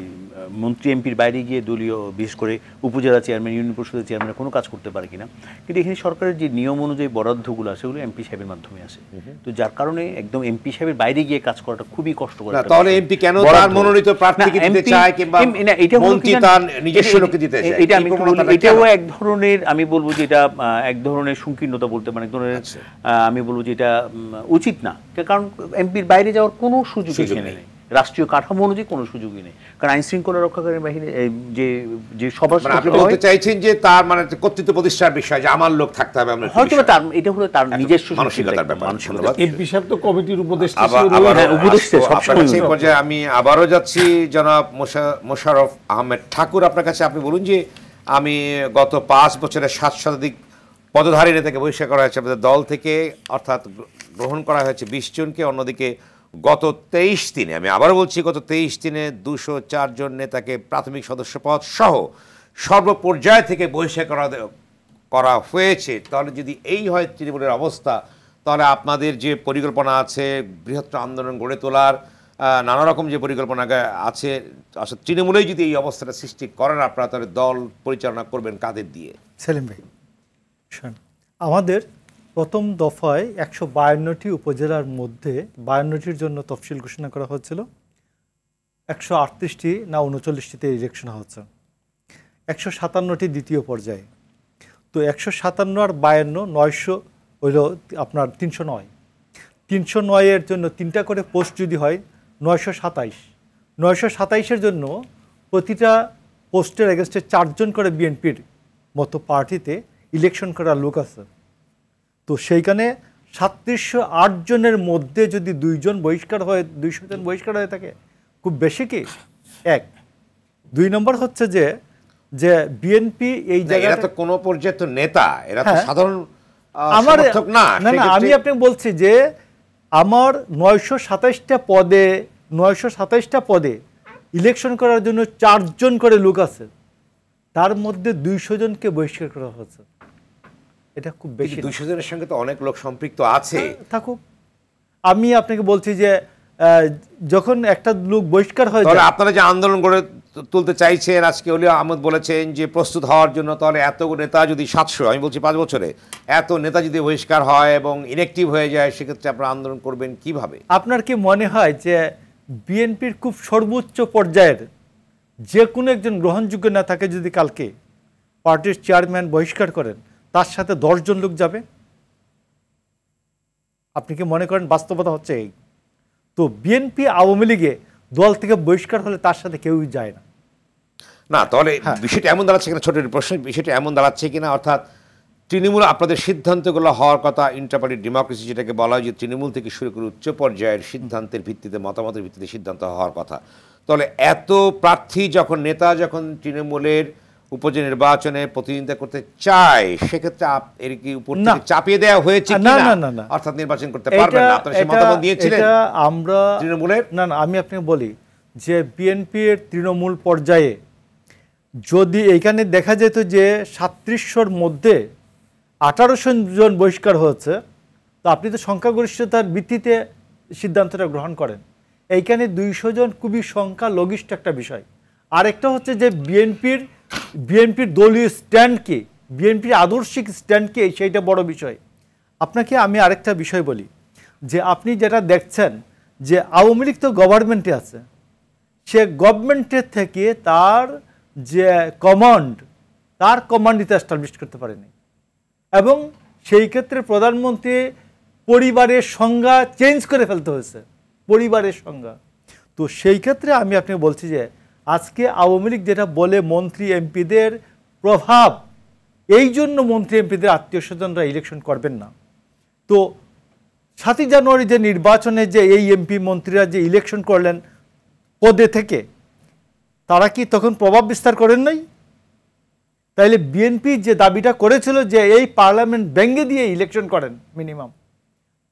মন্ত্রী এমপির বাইরে গিয়ে দলীয় বিশেষ করে উপজেলা চেয়ারম্যান, ইউনিয়ন পরিষদের চেয়ারম্যান কোনো কাজ করতে পারে কিনা, কিন্তু এখানে সরকারের যে নিয়ম অনুযায়ী বরাদ্দগুলো আছে সেগুলো এমপি সাহেবের মাধ্যমে আসে। তো যার কারণে একদম এমপি সাহেবের বাইরে গিয়ে কাজ করাটা খুবই কষ্টকর। তাহলে এমপি কেন তার মনোনীত প্রার্থীকে দিতে চায় কিংবা মন্ত্রী তার নিজস্ব লোককে দিতে চায়? এটা আমি এটাও এক ধরনের, আমি বলবো যে এটা এক ধরনের সংকীর্ণতা বলতে পারেন, এক ধরনের আমি বলবো যে এটা উচিত না। কারণ এমপির বাইরে যাওয়ার কোনো সুযোগ নেই, রাষ্ট্রীয় কাঠামো অনুযায়ী কোনো সুযোগই নেই। কারণ আইন শৃঙ্খলা রক্ষাকারী বাহিনী যে সভা বলতে চাইছেন যে তার মানে কর্তৃত্ব প্রতিষ্ঠার বিষয়, যে আমার লোক থাকতে হবে, হয়তো তার এটা হলো তার নিজস্ব মানসিকতার ব্যাপার। এমপি সাহেব তো কমিটির উপদেষ্টা। সেই পর্যায়ে আমি আবারও যাচ্ছি জনাব মোশাররফ আহমেদ ঠাকুর, আপনার কাছে। আপনি বলুন যে আমি গত 5 বছরে 7 শতাধিক পদধারী নেতাকে বহিষ্কার করা হয়েছে আপনাদের দল থেকে, অর্থাৎ গ্রহণ করা হয়েছে 20 জনকে। অন্যদিকে গত 23 দিনে, আমি আবারও বলছি, গত 23 দিনে 204 জন নেতাকে প্রাথমিক সদস্য পদ সহ সর্বপর্যায় থেকে বহিষ্কার করা হয়েছে। তাহলে যদি এই হয় তৃণমূলের অবস্থা, তাহলে আপনাদের যে পরিকল্পনা আছে বৃহত্তর আন্দোলন গড়ে তোলার, নানা রকম যে পরিকল্পনা আছে, আসলে তৃণমূলেই যদি এই অবস্থাটা সৃষ্টি করেন আপনারা, তাহলে দল পরিচালনা করবেন কাদের দিয়ে? সেলিম ভাই, আমাদের প্রথম দফায় 152টি উপজেলার মধ্যে 52টির জন্য তফসিল ঘোষণা করা হয়েছিল। 138টি না 39টিতে ইলেকশন হচ্ছে, 157টি দ্বিতীয় পর্যায়ে। তো 157 আর 52 900 হইল আপনার 309। 309-এর জন্য 3টা করে পোস্ট যদি হয় 927। 927-এর জন্য প্রতিটা পোস্টের এগেনস্টে 4 জন করে বিএনপির মতো পার্টিতে ইলেকশন করার লোক আছে। তো সেইখানে 3708 জনের মধ্যে যদি 2 জন বহিষ্কার হয়, 200 জন বহিষ্কার হয়ে থাকে, খুব বেশি কি? 1। 2 নম্বর হচ্ছে যে বিএনপি এই জায়গায় তো কোনো পর্যায়ে তো নেতা, এরা তো সাধারণ আমার সমর্থক না। না, আমি আপনাকে বলছি যে আমার 927টা পদে ইলেকশন করার জন্য 4 জন করে লোক আছে, তার মধ্যে 200 জনকে বহিষ্কার করা হয়েছে। এটা খুব বেশি। 200 জনের সঙ্গে তো অনেক লোক সম্পৃক্ত আছে। থাকুক, আমি আপনাকে বলছি যে যখন একটা লোক বহিষ্কার হয়ে যায়, আপনারা যে আন্দোলন গড়ে তুলতে চাইছেন, আজকে ওলি আহমদ বলেছেন যে প্রস্তুত হওয়ার জন্য, তাহলে এত নেতা যদি 700, আমি বলছি 5 বছরে এত নেতা যদি বহিষ্কার হয় এবং ইনঅ্যাক্টিভ হয়ে যায়, সেক্ষেত্রে আপনারা আন্দোলন করবেন কিভাবে? আপনার কি মনে হয় যে বিএনপির খুব সর্বোচ্চ পর্যায়ের যে কোনো একজন গ্রহণযোগ্য নেতাকে যদি কালকে পার্টির চেয়ারম্যান বহিষ্কার করেন, তার সাথে 10 জন লোক যাবে? আপনি কি মনে করেন বাস্তবতা হচ্ছে এই? তো বিএনপি আওয়ামী লীগে দল থেকে বহিষ্কার হলে তার সাথে কেউই যায় না। না, তাহলে বিষয়টা এমন দাঁড়াচ্ছে কিনা, ছোট প্রশ্ন, বিষয়টা এমন দাঁড়াচ্ছে কিনা, অর্থাৎ তৃণমূল আপনাদের সিদ্ধান্তগুলো হওয়ার কথা, ইন্টারপার্টি ডেমোক্রেসি যেটাকে বলা হয়, যে তৃণমূল থেকে শুরু করে উচ্চ পর্যায়ের সিদ্ধান্তের ভিত্তিতে, মতামতের ভিত্তিতে সিদ্ধান্ত হওয়ার কথা। তাহলে এত প্রার্থী যখন, নেতা যখন তৃণমূলের উপজেলা নির্বাচনে প্রতিদ্বন্দ্বিতা করতে চায়, সেক্ষেত্রে এর কি উপর থেকে চাপিয়ে দেওয়া হয়েছে কিনা, অর্থাৎ নির্বাচন করতে পারবেন না? আপনারা সেই মতামত দিয়েছিলেন আমরা তৃণমূলের? না, আমি আপনাকে বলি যে বিএনপির তৃণমূল পর্যায়ে যদি এইখানে দেখা যেত যে 3700-র মধ্যে 1800 জন বহিষ্কার হয়েছে, তো আপনি তো সংখ্যাগরিষ্ঠতার ভিত্তিতে সিদ্ধান্তটা গ্রহণ করেন। এইখানে 200 জন খুবই সংখ্যালঘিষ্ঠ একটা বিষয়। আরেকটা হচ্ছে যে বিএনপির দলীয় স্ট্যান্ড কি, বিএনপির আদর্শিক স্ট্যান্ড কি, সেইটা বড় বিষয়। আপনাকে আমি আরেকটা বিষয় বলি, যে আপনি যেটা দেখছেন যে আওয়ামী লীগ তো গভর্নমেন্টে আছে, সে গভর্নমেন্টের থেকে তার যে কমান্ড এস্টাবলিশ করতে পারেনি, এবং সেই ক্ষেত্রে প্রধানমন্ত্রী পরিবারের সংজ্ঞা চেঞ্জ করে ফেলতে হয়েছে, পরিবারের সংজ্ঞা। তো সেই ক্ষেত্রে আমি আপনাকে বলছি যে আজকে আওয়ামী লীগ যেটা বলে মন্ত্রী এমপিদের প্রভাব, এই জন্য মন্ত্রী এমপিদের আত্মীয় স্বজনরা ইলেকশন করবেন না। তো 7ই জানুয়ারি যে নির্বাচনে যে এই এমপি মন্ত্রীরা যে ইলেকশন করলেন পদে থেকে, তারা কি তখন প্রভাব বিস্তার করেন নাই? তাইলে বিএনপি যে দাবিটা করেছিল যে এই পার্লামেন্ট ভেঙে দিয়ে ইলেকশন করেন মিনিমাম,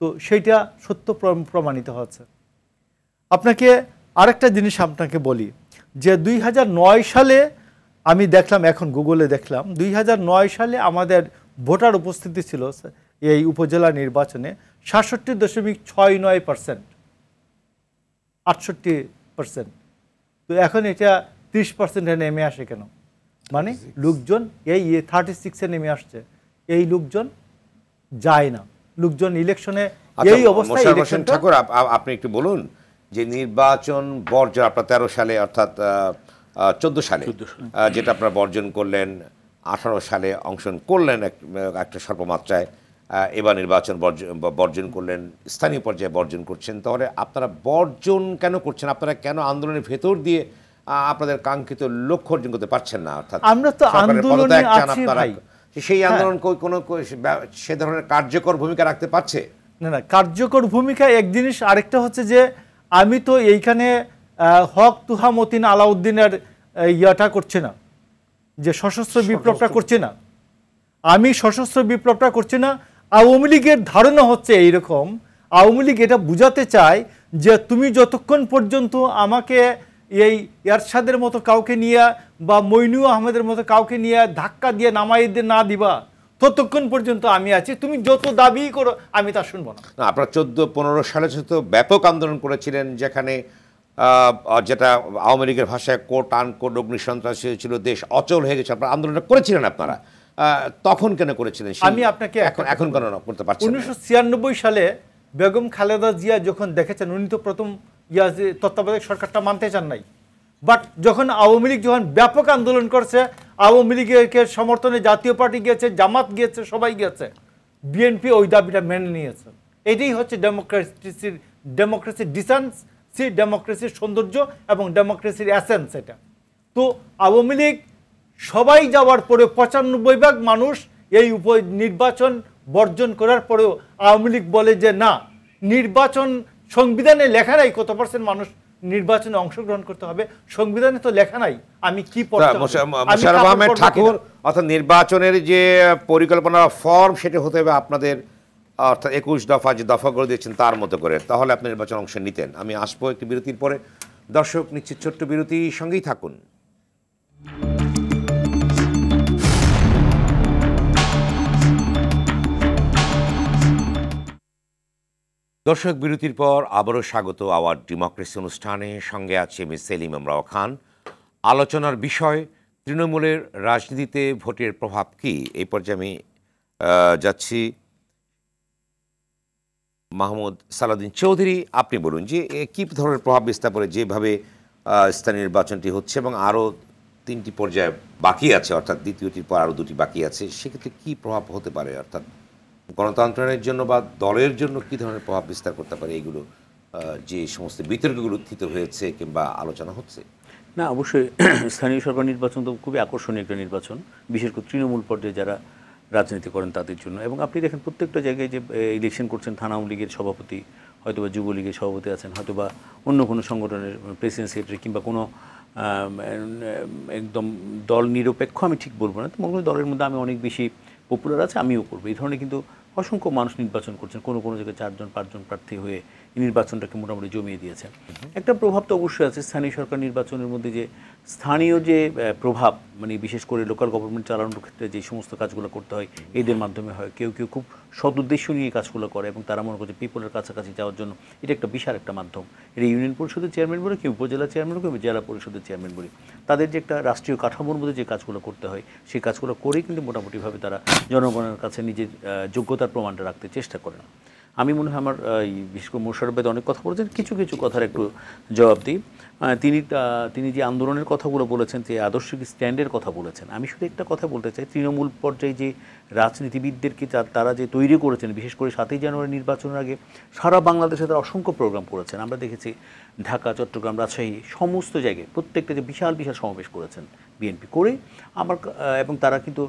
তো সেইটা সত্য প্রমাণিত হচ্ছে। আপনাকে আরেকটা জিনিস আপনাকে বলি যে 2009 সালে আমি দেখলাম, এখন গুগলে দেখলাম 2009 সালে আমাদের ভোটার উপস্থিতি ছিল এই উপজেলা নির্বাচনে 67.69%, 68%। তো এখন এটা 30%-এ নেমে আসে কেন? মানে লোকজন এই 36-এ নেমে আসছে, এই লোকজন যায় না, লোকজন ইলেকশনে এই অবস্থায়। ঠাকুর, আপনি একটু বলুন যে নির্বাচন বর্জন আপনার 13 সালে অর্থাৎ 14 সালে যেটা আপনারা বর্জন করলেন, 18 সালে অংশগ্রহণ করলেন একটা স্বল্পমাত্রায়, এবার নির্বাচন বর্জন করলেন, স্থানীয় পর্যায়ে বর্জন করছেন, তাহলে আপনারা বর্জন কেন করছেন? আপনারা কেন আন্দোলনের ভেতর দিয়ে আপনাদের কাঙ্ক্ষিত লক্ষ্য অর্জন করতে পারছেন না? অর্থাৎ আমরা তো আন্দোলনে আছি ভাই, সেই আন্দোলন কোনো সে ধরনের কার্যকর ভূমিকা রাখতে পারছে না? না, কার্যকর ভূমিকা এক জিনিস, আরেকটা হচ্ছে যে আমি তো এইখানে হক তুহা মতিন আলাউদ্দিনের ইয়াটা করছি না, যে সশস্ত্র বিপ্লবটা করছি না, আমি সশস্ত্র বিপ্লবটা করছি না। আওয়ামী লীগের ধারণা হচ্ছে এইরকম, আওয়ামী লীগ এটা বুঝাতে চায় যে তুমি যতক্ষণ পর্যন্ত আমাকে এই এরশাদের মতো কাউকে নিয়ে বা মইনু আহমেদের মতো কাউকে নিয়ে ধাক্কা দিয়ে নামাই না দিবা, ততক্ষণ পর্যন্ত আমি আছি, তুমি যত দাবি করো আমি তা শুনবো না। আপনারা 14-15 সালে তো ব্যাপক আন্দোলন করেছিলেন, যেখানে যেটা আওয়ামী লীগের ভাষায় কোট আনকোট অগ্নিসন্ত্রাস হয়েছিল, দেশ অচল হয়ে গেছে, আপনারা আন্দোলনটা করেছিলেন। আপনারা তখন কেন করেছিলেন? আমি আপনাকে এখন কেন করতে পারছেন? 1996 সালে বেগম খালেদা জিয়া যখন দেখেছেন, উনি তো প্রথম তত্ত্বাবধায়ক সরকারটা মানতে চান নাই, বাট যখন আওয়ামী লীগ যখন ব্যাপক আন্দোলন করছে, আওয়ামী লীগের সমর্থনে জাতীয় পার্টি গিয়েছে, জামাত গিয়েছে, সবাই গিয়েছে, বিএনপি ওই দাবিটা মেনে নিয়েছে। এটাই হচ্ছে ডেমোক্রেসির ডিসেন্সি, ডেমোক্রেসির সৌন্দর্য এবং ডেমোক্রেসির এসেন্স এটা। তো আওয়ামী লীগ সবাই যাওয়ার পরে 95% মানুষ এই নির্বাচন বর্জন করার পরেও আওয়ামী লীগ বলে যে না, নির্বাচন সংবিধানে লেখা নাই কত % মানুষ নির্বাচনে অংশগ্রহণ করতে হবে, সংবিধানে তো লেখা নাই আমি কি মোশাররফ আহমেদ ঠাকুর, অর্থাৎ নির্বাচনের যে পরিকল্পনা ফর্ম সেটা হতে হবে আপনাদের অর্থাৎ 21 দফা যে দফাগুলো দিয়েছেন তার মতো করে, তাহলে আপনি নির্বাচন অংশ নিতেন। আমি আসবো একটি বিরতির পরে। দর্শক, নিশ্চিত ছোট্ট বিরতি, সঙ্গেই থাকুন। দর্শক, বিরতির পর আবারও স্বাগত আওয়ার ডেমোক্রেসি অনুষ্ঠানে। সঙ্গে আছে আমি সেলিম আমরাও খান। আলোচনার বিষয় তৃণমূলের রাজনীতিতে ভোটের প্রভাব কি। এই পর্যায়ে আমি যাচ্ছি মাহমুদ সালাউদ্দিন চৌধুরী, আপনি বলুন যে কী ধরনের প্রভাব বিস্তার করে যেভাবে স্থানীয় নির্বাচনটি হচ্ছে এবং আরও 3টি পর্যায়ে বাকি আছে, অর্থাৎ দ্বিতীয়টির পর আরও 2টি বাকি আছে, সেক্ষেত্রে কী প্রভাব হতে পারে, অর্থাৎ গণতন্ত্রের জন্য বা দলের জন্য কী ধরনের প্রভাব বিস্তার করতে পারে এগুলো, যে সমস্ত বিতর্কগুলো উত্থিত হয়েছে কিংবা আলোচনা হচ্ছে? না, অবশ্যই স্থানীয় সরকার নির্বাচন তো খুবই আকর্ষণীয় একটা নির্বাচন, বিশেষ করে তৃণমূল পর্যায়ে যারা রাজনীতি করেন তাদের জন্য। এবং আপনি দেখেন প্রত্যেকটা জায়গায় যে ইলেকশন করছেন, থানা আওয়ামী লীগের সভাপতি, হয়তোবা যুবলীগের সভাপতি আছেন, হয়তোবা অন্য কোনো সংগঠনের প্রেসিডেন্ট সেক্রেটারি, কিংবা কোনো একদম দল নিরপেক্ষ আমি ঠিক বলবো না, তো মনে করি দলের মধ্যে আমি অনেক বেশি পপুলার আছে, আমিও করবো, এই ধরনের কিন্তু অসংখ্য মানুষ নির্বাচন করছেন। কোনো কোনো জায়গায় 4-5জন প্রার্থী হয়ে এই নির্বাচনটাকে মোটামুটি জমিয়ে দিয়েছেন। একটা প্রভাব তো অবশ্যই আছে স্থানীয় সরকার নির্বাচনের মধ্যে, যে স্থানীয় যে প্রভাব, মানে বিশেষ করে লোকাল গভর্নমেন্ট চালানোর ক্ষেত্রে যে সমস্ত কাজগুলো করতে হয় এদের মাধ্যমে হয়। কেউ কেউ খুব সৎ উদ্দেশ্য নিয়ে কাজগুলো করে এবং তারা মনে করছে পিপলের কাছাকাছি যাওয়ার জন্য এটা একটা বিশাল একটা মাধ্যম। এটা ইউনিয়ন পরিষদের চেয়ারম্যান বলে, কেউ উপজেলা চেয়ারম্যান, কেউ জেলা পরিষদের চেয়ারম্যান বলে, তাদের যে একটা রাষ্ট্রীয় কাঠামোর মধ্যে যে কাজগুলো করতে হয় সেই কাজগুলো করেই কিন্তু মোটামুটিভাবে তারা জনগণের কাছে নিজের যোগ্যতার প্রমাণটা রাখতে চেষ্টা করেন। আমি মনে হয় আমার বিশেষ করে মোশাররফ ভাই অনেক কথা বলেছেন, কিছু কিছু কথার একটু জবাব দিই। তিনি যে আন্দোলনের কথাগুলো বলেছেন, যে আদর্শিক স্ট্যান্ডের কথা বলেছেন, আমি শুধু একটা কথা বলতে চাই, তৃণমূল পর্যায়ে যে রাজনীতিবিদদেরকে তারা যে তৈরি করেছেন, বিশেষ করে 7ই জানুয়ারি নির্বাচনের আগে সারা বাংলাদেশে তারা অসংখ্য প্রোগ্রাম করেছেন। আমরা দেখেছি ঢাকা, চট্টগ্রাম, রাজশাহী সমস্ত জায়গায় প্রত্যেকটা যে বিশাল বিশাল সমাবেশ করেছেন বিএনপি করে এবং তারা কিন্তু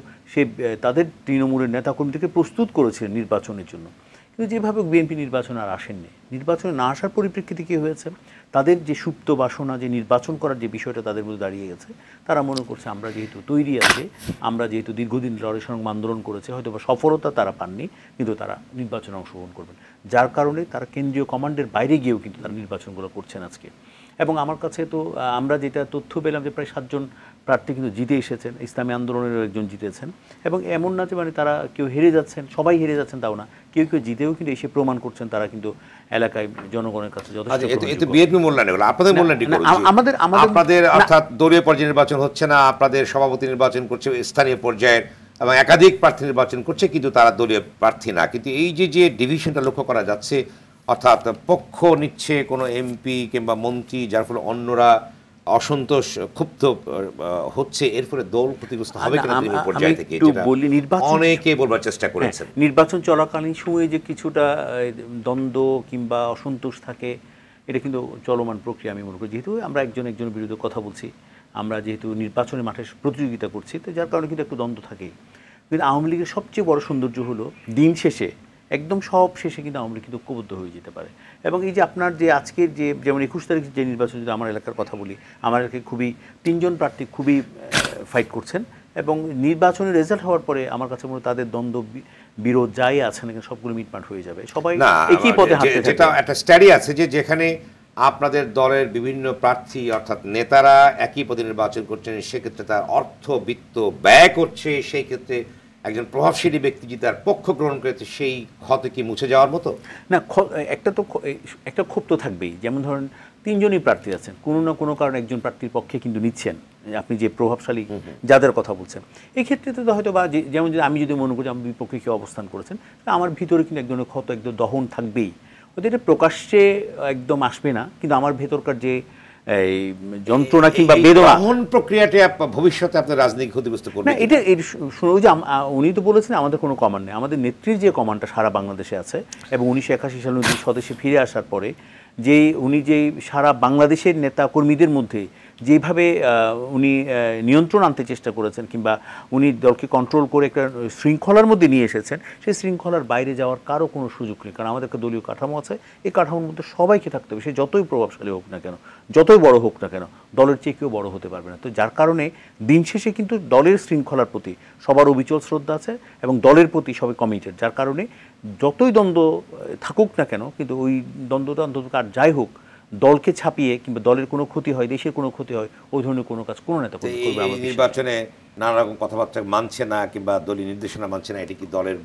তাদের তৃণমূলের নেতাকর্মীদেরকে প্রস্তুত করেছিলেন নির্বাচনের জন্য। কিন্তু যেভাবে বিএনপি নির্বাচনে আর আসেননি, নির্বাচনে না আসার পরিপ্রেক্ষিতে কী হয়েছে, তাদের যে সুপ্ত বাসনা যে নির্বাচন করার যে বিষয়টা তাদের মধ্যে দাঁড়িয়ে গেছে, তারা মনে করছে আমরা যেহেতু তৈরি আছে, আমরা যেহেতু দীর্ঘদিন লড়াই সংগ্রাম আন্দোলন করেছে, হয়তো বা সফলতা তারা পাননি, কিন্তু তারা নির্বাচনে অংশগ্রহণ করবেন, যার কারণে তারা কেন্দ্রীয় কমান্ডের বাইরে গিয়েও কিন্তু তারা নির্বাচনগুলো করছেন আজকে। এবং আমার কাছে তো আমরা যেটা তথ্য পেলাম যে প্রায় 7 জন প্রার্থী কিন্তু জিতে এসেছেন, ইসলামী আন্দোলনেরও একজন জিতেছেন, এবং এমন না যে মানে তারা কেউ হেরে যাচ্ছেন, সবাই হেরে যাচ্ছেন তাও না, কেউ কেউ জিতেও কিন্তু এসে প্রমাণ করছেন তারা কিন্তু এলাকায় জনগণের কাছে যথেষ্ট। বিএনপি মূল্যায়ন এগুলো আপনাদের মূল্যায়ন আপনাদের অর্থাৎ দলীয় পর্যায়ে নির্বাচন হচ্ছে না, আপনাদের সভাপতি নির্বাচন করছে স্থানীয় পর্যায়ের এবং একাধিক প্রার্থী নির্বাচন করছে, কিন্তু তারা দলীয় প্রার্থী না। কিন্তু এই যে ডিভিশনটা লক্ষ্য করা যাচ্ছে, অর্থাৎ পক্ষ নিচ্ছে কোনো এমপি কিংবা মন্ত্রী, যার ফলে অন্যরা অসন্তোষ ক্ষুব্ধ হচ্ছে, এর ফলে দল ক্ষতিগ্রস্ত হবে কিনা তৃণমূল পর্যায় থেকে অনেকে বলবার চেষ্টা করেছেন। নির্বাচন চলাকালীন সময়ে যে কিছুটা দ্বন্দ্ব কিংবা অসন্তোষ থাকে, এটা কিন্তু চলমান প্রক্রিয়া আমি মনে করি। যেহেতু আমরা একজনের বিরুদ্ধে কথা বলছি, আমরা যেহেতু নির্বাচনের মাঠে প্রতিযোগিতা করছি, তো যার কারণে কিন্তু একটু দ্বন্দ্ব থাকেই। কিন্তু আওয়ামী লীগের সবচেয়ে বড় সৌন্দর্য হলো দিন শেষে, একদম সব শেষে কিন্তু আওয়ামী লীগ কিন্তু ঐক্যবদ্ধ হয়ে যেতে পারে। এবং এই যে আপনার যে আজকের যে যেমন 21 তারিখে যে নির্বাচন, যদি আমার এলাকার কথা বলি, আমার এলাকায় খুবই 3 জন প্রার্থী খুবই ফাইট করছেন, এবং নির্বাচনের রেজাল্ট হওয়ার পরে আমার কাছে মনে হয় তাদের দ্বন্দ্ব বিরোধ যাই আছে না সবগুলো মিটমাট হয়ে যাবে, সবাই একই পথে হাঁটতে থাকবে। যেটা একটা স্টাডি আছে যে যেখানে আপনাদের দলের বিভিন্ন প্রার্থী অর্থাৎ নেতারা একই পদে নির্বাচন করছেন, সেক্ষেত্রে তার অর্থ বিত্ত ব্যয় করছে, সেই ক্ষেত্রে একজন প্রভাবশালী ব্যক্তি যদি তার পক্ষ গ্রহণ করেছে, সেই ক্ষত কি মুছে যাওয়ার মতো না? একটা ক্ষোভ তো থাকবেই। যেমন ধরেন 3 জনই প্রার্থী আছেন, কোনো না কোনো কারণে একজন প্রার্থীর পক্ষে কিন্তু নিচ্ছেন আপনি যে প্রভাবশালী যাদের কথা বলছেন। এই ক্ষেত্রে তো হয়তো বা যেমন আমি যদি মনে করি আমি বিপক্ষে কেউ অবস্থান করেছেন, আমার ভিতরে কিন্তু এক ধরনের ক্ষত, একদম দহন থাকবেই। ওদের এটা প্রকাশ্যে একদম আসবে না, কিন্তু আমার ভেতরকার যে এই যন্ত্রণা কিংবা বেদনা, দহন প্রক্রিয়াটা ভবিষ্যতে আপনার রাজনীতি ক্ষতিগ্রস্ত করবে না। এটা শুনে যে উনি তো বলেছেন আমাদের কোনো কমান্ড নেই, আমাদের নেত্রীর যে কমান্ডটা সারা বাংলাদেশে আছে, এবং 1981 সালে উনি স্বদেশে ফিরে আসার পরে উনি যে সারা বাংলাদেশের নেতা কর্মীদের মধ্যে যেভাবে উনি নিয়ন্ত্রণ আনতে চেষ্টা করেছেন, কিংবা উনি দলকে কন্ট্রোল করে একটা শৃঙ্খলার মধ্যে নিয়ে এসেছেন, সেই শৃঙ্খলার বাইরে যাওয়ার কারো কোনো সুযোগ নেই। কারণ আমাদের একটা দলীয় কাঠামো আছে, এই কাঠামোর মধ্যে সবাইকে থাকতে হবে, সে যতই প্রভাবশালী হোক না কেন, যতই বড় হোক না কেন, দলের চেয়ে কেউ বড় হতে পারবে না। তো যার কারণে দিন শেষে কিন্তু দলের শৃঙ্খলার প্রতি সবার অবিচল শ্রদ্ধা আছে, এবং দলের প্রতি সবাই কমিটেড, যার কারণে যতই দ্বন্দ্ব থাকুক না কেন, কিন্তু ওই দ্বন্দ্বটা অন্তত আর যাই হোক, দলকে ছাপিয়ে কিংবা দলের কোনো ক্ষতি হয়, দেশের কোনো ক্ষতি হয়, ওই ধরনের কোনো কাজ কোনো নেতা করবে। নির্বাচনে নানা রকম কথাবার্তা মানছে না কিংবা দলীয় নির্দেশনা মানছে না, এটা কি দলের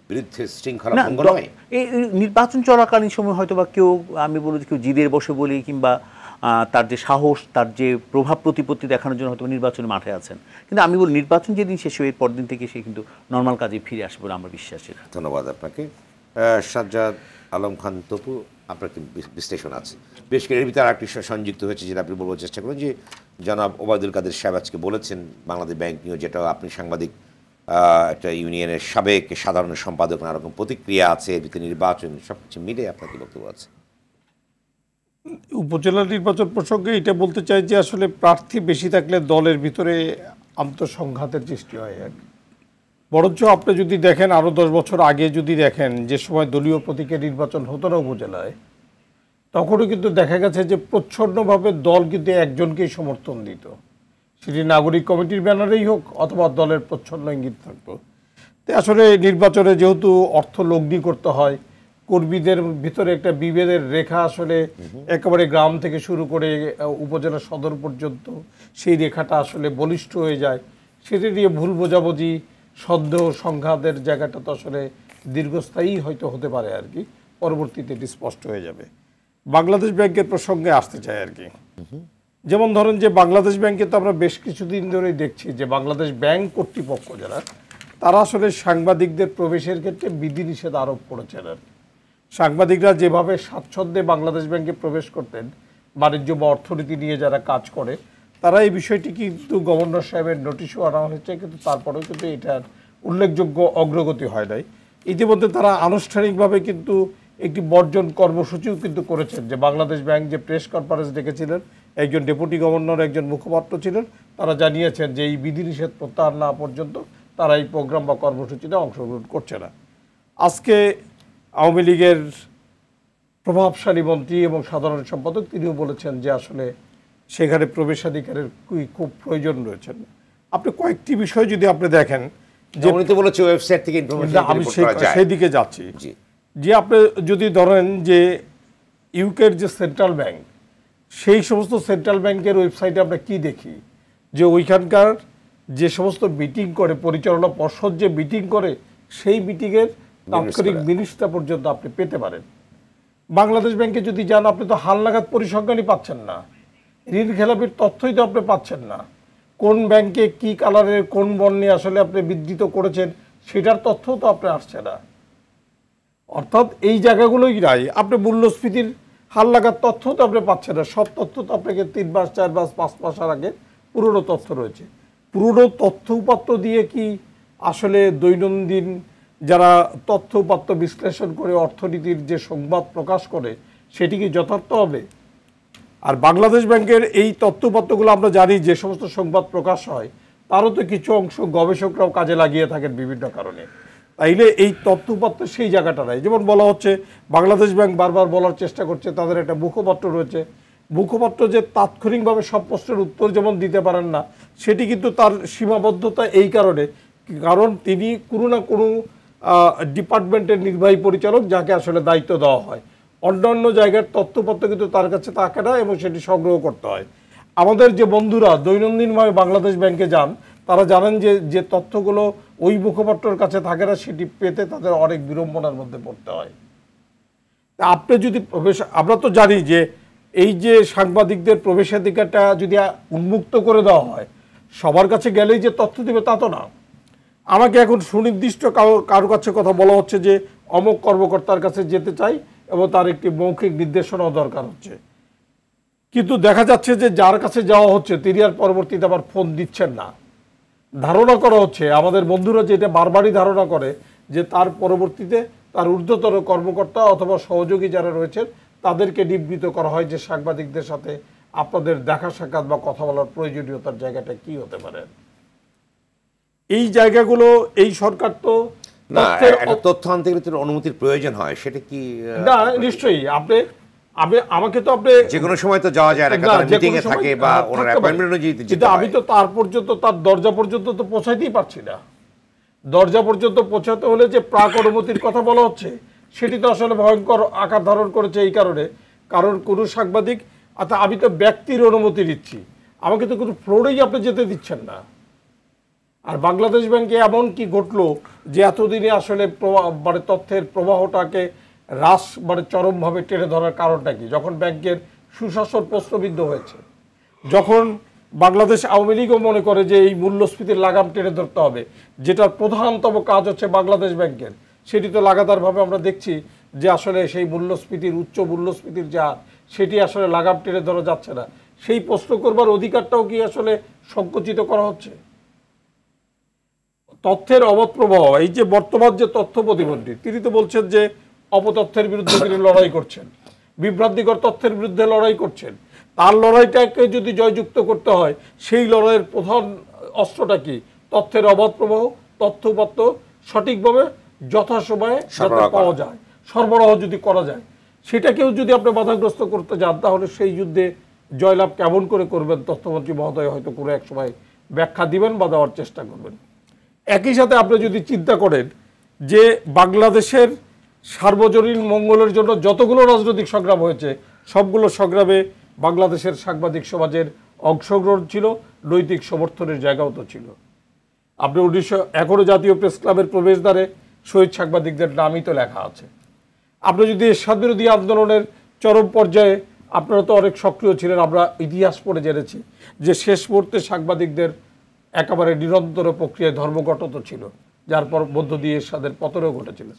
বিরুদ্ধে শৃঙ্খলা ভঙ্গ নয়? এই নির্বাচন চলাকালীন সময় হয়তো বা কেউ, আমি বলবো কেউ জিদের বসে বলি, কিংবা তার যে সাহস, তার যে প্রভাব প্রতিপত্তি দেখানোর জন্য হয়তো নির্বাচনের মাঠে আছেন, কিন্তু আমি বলি নির্বাচন যেদিন শেষ হয় এর পরদিন থেকে সে কিন্তু নর্মাল কাজে ফিরে আসবে বলে আমার বিশ্বাস। ধন্যবাদ আপনাকে। সাজ্জাদ আলম খান তপু, আপনার কি বিশ্লেষণ আছে? বেশ করে এর ভিতরে আরেকটি সংযুক্ত হয়েছে, যেটা আপনি বলবার চেষ্টা করুন, যে জনাব ওবায়দুল কাদের সাহেব আজকে বলেছেন বাংলাদেশ ব্যাংক নিয়ে, যেটা আপনি সাংবাদিক, একটা ইউনিয়নের সাবেক সাধারণ সম্পাদক, নানা রকম প্রতিক্রিয়া আছে, এর ভিতরে নির্বাচন সবকিছু মিলে আপনার কি বক্তব্য আছে? উপজেলা নির্বাচন প্রসঙ্গে এটা বলতে চাই যে আসলে প্রার্থী বেশি থাকলে দলের ভিতরে আন্তঃসংঘাতের সৃষ্টি হয়। বরঞ্চ আপনি যদি দেখেন আরও 10 বছর আগে যদি দেখেন, যে সময় দলীয় প্রতীকে নির্বাচন হতো না উপজেলায়, তখনও কিন্তু দেখা গেছে যে প্রচ্ছন্নভাবে দল কিন্তু একজনকেই সমর্থন দিত, সেটি নাগরিক কমিটির ব্যানারেই হোক অথবা দলের প্রচ্ছন্ন ইঙ্গিত থাকতো। তো আসলে নির্বাচনে যেহেতু অর্থ লগ্নি করতে হয়, কর্মীদের ভিতরে একটা বিভেদের রেখা আসলে একেবারে গ্রাম থেকে শুরু করে উপজেলা সদর পর্যন্ত সেই রেখাটা আসলে বলিষ্ঠ হয়ে যায়। সেটা নিয়ে ভুল বোঝাবুঝি, সন্দেহ, সংঘাতের জায়গাটা তো আসলে দীর্ঘস্থায়ী হয়তো হতে পারে আর কি, পরবর্তীতে এটি স্পষ্ট হয়ে যাবে। বাংলাদেশ ব্যাংকের প্রসঙ্গে আসতে চাই আর কি। যেমন ধরেন যে বাংলাদেশ ব্যাংকে তো আমরা বেশ কিছুদিন ধরেই দেখছি যে বাংলাদেশ ব্যাংক কর্তৃপক্ষ যারা, তারা আসলে সাংবাদিকদের প্রবেশের ক্ষেত্রে বিধিনিষেধ আরোপ করেছেন আর কি। সাংবাদিকরা যেভাবে স্বাচ্ছন্দ্যে বাংলাদেশ ব্যাংকে প্রবেশ করতেন, বাণিজ্য বা অর্থনীতি নিয়ে যারা কাজ করে, তারা এই বিষয়টি কিন্তু গভর্নর সাহেবের নোটিশও আনা হয়েছে, কিন্তু তারপরেও কিন্তু এটার উল্লেখযোগ্য অগ্রগতি হয় নাই। ইতিমধ্যে তারা আনুষ্ঠানিকভাবে কিন্তু একটি বর্জন কর্মসূচিও কিন্তু করেছেন, যে বাংলাদেশ ব্যাংক যে প্রেস কনফারেন্স ডেকেছিলেন, একজন ডেপুটি গভর্নর, একজন মুখপাত্র ছিলেন, তারা জানিয়েছেন যে এই বিধিনিষেধ প্রত্যাহার না পর্যন্ত তারা এই প্রোগ্রাম বা কর্মসূচিতে অংশগ্রহণ করছে না। আজকে আওয়ামী লীগের প্রভাবশালী মন্ত্রী এবং সাধারণ সম্পাদক, তিনিও বলেছেন যে আসলে সেখানে প্রবেশাধিকারের খুব প্রয়োজন রয়েছে। আপনি কয়েকটি বিষয় যদি আপনি দেখেন যে উনি তো বলেছে ওয়েবসাইট থেকে ইনফরমেশন আমি সেই দিকে যাচ্ছি, যে আপনি যদি ধরেন যে ইউকের যে সেন্ট্রাল ব্যাংক, সেই সমস্ত সেন্ট্রাল ব্যাংকের ওয়েবসাইটে আমরা কি দেখি যে ওইখানকার যে সমস্ত মিটিং করে, পরিচালনা পর্ষদ যে মিটিং করে, সেই মিটিংয়ের তাৎক্ষণিক মিনিটটা পর্যন্ত আপনি পেতে পারেন। বাংলাদেশ ব্যাংকে যদি যান, আপনি তো হালনাগাদ পরিসংখ্যানই পাচ্ছেন না, ঋণ খেলাপির তথ্যই তো আপনি পাচ্ছেন না, কোন ব্যাংকে কি কালারের কোন বন্যে আসলে আপনি বিধৃত করেছেন সেটার তথ্যও তো আপনি আসছে না। অর্থাৎ এই জায়গাগুলোই নাই। আপনি মূল্যস্ফীতির হালনাগাদ তথ্য তো আপনি পাচ্ছেন না, সব তথ্য তো আপনাকে 3 মাস 4 মাস 5 মাস আগে পুরনো তথ্য রয়েছে। পুরনো তথ্য উপাত্ত দিয়ে কি আসলে দৈনন্দিন যারা তথ্য উপাত্ত বিশ্লেষণ করে অর্থনীতির যে সংবাদ প্রকাশ করে সেটি কি যথার্থ হবে? আর বাংলাদেশ ব্যাংকের এই তথ্য উপাত্তগুলো আমরা জানি যে সমস্ত সংবাদ প্রকাশ হয় তারও তো কিছু অংশ গবেষকরাও কাজে লাগিয়ে থাকেন বিভিন্ন কারণে। তাইলে এই তথ্য উপাত্ত সেই জায়গাটা নাই। যেমন বলা হচ্ছে বাংলাদেশ ব্যাংক বারবার বলার চেষ্টা করছে তাদের একটা মুখপত্র রয়েছে, মুখপত্র যে তাৎক্ষণিকভাবে সব প্রশ্নের উত্তর যেমন দিতে পারেন না, সেটি কিন্তু তার সীমাবদ্ধতা এই কারণে, কারণ তিনি কোনো না কোনো ডিপার্টমেন্টের নির্বাহী পরিচালক যাকে আসলে দায়িত্ব দেওয়া হয়। অন্যান্য জায়গার তথ্যপত্র কিন্তু তার কাছে থাকে না এবং সেটি সংগ্রহ করতে হয়। আমাদের যে বন্ধুরা দৈনন্দিনভাবে বাংলাদেশ ব্যাংকে যান তারা জানেন যে যে তথ্যগুলো ওই মুখপাত্রের কাছে থাকে না, সেটি পেতে তাদের অনেক বিড়ম্বনার মধ্যে পড়তে হয়। আপনি যদি আমরা তো জানি যে এই যে সাংবাদিকদের প্রবেশাধিকারটা যদি উন্মুক্ত করে দেওয়া হয়, সবার কাছে গেলেই যে তথ্য দেবে তা তো না। আমাকে এখন সুনির্দিষ্ট কারো কাছে কথা বলা হচ্ছে যে অমুক কর্মকর্তার কাছে যেতে চাই এবং তার একটি মৌখিক নির্দেশনাও দরকার হচ্ছে, কিন্তু দেখা যাচ্ছে যে যার কাছে যাওয়া হচ্ছে তিনি আর পরবর্তীতে আবার ফোন দিচ্ছেন না। ধারণা করা হচ্ছে, আমাদের বন্ধুরা যেটা বারবারই ধারণা করে, যে তার পরবর্তীতে তার ঊর্ধ্বতর কর্মকর্তা অথবা সহযোগী যারা রয়েছেন তাদেরকে নিবৃত্ত করা হয় যে সাংবাদিকদের সাথে আপনাদের দেখা সাক্ষাৎ বা কথা বলার প্রয়োজনীয়তার জায়গাটা কি হতে পারে। এই জায়গাগুলো এই সরকার তো না, একটা তথ্য আনতে গেলে অনুমতির প্রয়োজন হয়, সেটা কি না? নিশ্চয়ই আপনি আমাকে তো আপনি যে কোনো সময় তো যাওয়া যায় না, মিটিং এ থাকে বা ওনার অ্যাপয়েন্টমেন্ট অনুযায়ী যেতে হয়। কিন্তু আমি তো তার পর্যন্ত, তার দরজা পর্যন্ত তো পৌঁছাইতেই পারছি না। দরজা পর্যন্ত পৌঁছাতে হলে যে প্রাক অনুমতির কথা বলা হচ্ছে সেটি তো আসলে ভয়ঙ্কর আকার ধারণ করেছে এই কারণে, কারণ কোনো সাংবাদিক, অর্থাৎ আমি তো ব্যক্তির অনুমতি দিচ্ছি, আমাকে তো কোনো ফ্লোরেই আপনি যেতে দিচ্ছেন না। আর বাংলাদেশ ব্যাংকে এমন কি ঘটলো যে এতদিনে আসলে মানে তথ্যের প্রবাহটাকে হ্রাস মানে চরমভাবে টেনে ধরার কারণটা কি? যখন ব্যাংকের সুশাসন প্রশ্নবিদ্ধ হয়েছে, যখন বাংলাদেশ আওয়ামী লীগও মনে করে যে এই মূল্যস্ফীতির লাগাম টেনে ধরতে হবে, যেটার প্রধানতম কাজ হচ্ছে বাংলাদেশ ব্যাংকের, সেটি তো লাগাতারভাবে আমরা দেখছি যে আসলে সেই মূল্যস্ফীতির উচ্চ মূল্যস্ফীতির যে হার সেটি আসলে লাগাম টেনে ধরা যাচ্ছে না। সেই প্রশ্ন করবার অধিকারটাও কি আসলে সংকুচিত করা হচ্ছে? তথ্যের অবাধ প্রবাহ, এই যে বর্তমান যে তথ্য প্রতিমন্ত্রী তিনি তো বলছেন যে অপতথ্যের বিরুদ্ধে তিনি লড়াই করছেন, বিভ্রান্তিকর তথ্যের বিরুদ্ধে লড়াই করছেন। তার লড়াইটাকে যদি জয়যুক্ত করতে হয়, সেই লড়াইয়ের প্রধান অস্ত্রটা কি? তথ্যের অবাধ প্রবাহ, তথ্যপত্র সঠিকভাবে যথাসময়ে যাতে পাওয়া যায়, সরবরাহ যদি করা যায়, সেটাকেও যদি আপনি বাধাগ্রস্ত করতে যান তাহলে সেই যুদ্ধে জয়লাভ কেমন করে করবেন তথ্যমন্ত্রী মহোদয় হয়তো কোনো এক সময় ব্যাখ্যা দিবেন বা দেওয়ার চেষ্টা করবেন। একই সাথে আপনি যদি চিন্তা করেন যে বাংলাদেশের সার্বজনীন মঙ্গলের জন্য যতগুলো রাজনৈতিক সংগ্রাম হয়েছে সবগুলো সংগ্রামে বাংলাদেশের সাংবাদিক সমাজের অংশগ্রহণ ছিল, নৈতিক সমর্থনের জায়গাও তো ছিল। আপনি 1911 জাতীয় প্রেস ক্লাবের প্রবেশদ্বারে শহীদ সাংবাদিকদের নামই তো লেখা আছে। আপনি যদি এরশাদ বিরোধী আন্দোলনের চরম পর্যায়ে আপনারা তো অনেক সক্রিয় ছিলেন, আমরা ইতিহাস পড়ে জেনেছি যে শেষ মুহূর্তে সাংবাদিকদের একেবারে নিরন্তর প্রক্রিয়ায় ধর্মঘটও ছিল, যার পর মধ্য দিয়ে এরশাদের পতনও ঘটেছিল।